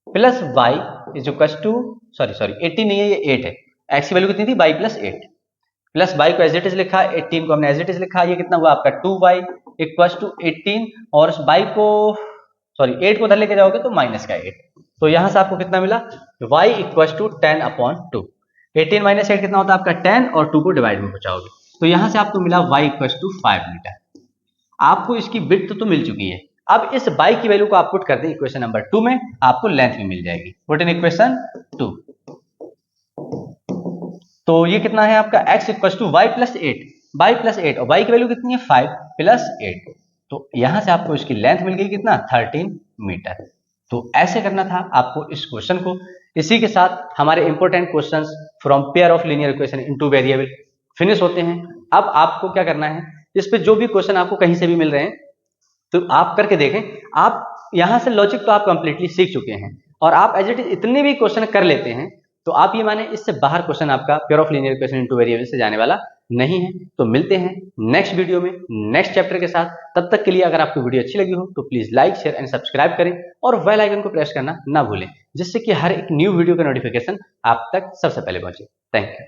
plus y is equal to, sorry 18 नहीं है, ये 8 है। x की वैल्यू कितनी थी, y प्लस 8 प्लस y को एज इट इज लिखा, 18 को हमने एज इट इज लिखा, ये कितना हुआ आपका 2y इक्वल टू 18, और उस y को, सॉरी 8 को उधर लेके जाओगे तो माइनस का 8। तो यहां से आपको कितना मिला, y इक्वल टू 10/2। 18 माइनस 8 कितना होता है आपका 10, और 2 को डिवाइड में बचाओगे तो यहां से आपको मिला y इक्वल टू 5 मीटर। आपको इसकी विड्थ तो मिल चुकी है। अब इस y की वैल्यू को आप पुट कर दें इक्वेशन नंबर 2 में, आपको लेंथ भी मिल जाएगी। पुट इन इक्वेशन 2, तो ये कितना है आपका x equal to y plus 8, और y की वैल्यू कितनी है 5 प्लस 8, तो यहां से आपको इसकी लेंथ मिल गई कितना, 13 मीटर। तो ऐसे करना था आपको इस क्वेश्चन को। इसी के साथ हमारे important questions from pair of linear equation into variable finish होते हैं। अब आपको क्या करना है, इस पे जो भी क्वेश्चन आपको कहीं से भी मिल रहे हैं तो आप करके देखें। आप यहां से लॉजिक तो आप कंप्लीटली सीख चुके हैं, और आप एज इट इज इतने भी क्वेश्चन कर लेते हैं तो आप ये माने इससे बाहर क्वेश्चन आपका pair of linear equation into variable से जाने वाला नहीं है। तो मिलते हैं नेक्स्ट वीडियो में नेक्स्ट चैप्टर के साथ। तब तक के लिए अगर आपको वीडियो अच्छी लगी हो तो please like share and subscribe करें, और बेल आइकन को प्रेस करना ना भूलें, जिससे कि हर एक न्यू वीडियो का नोटिफिकेशन आप तक सबसे पहले पहुंचे। Thank you.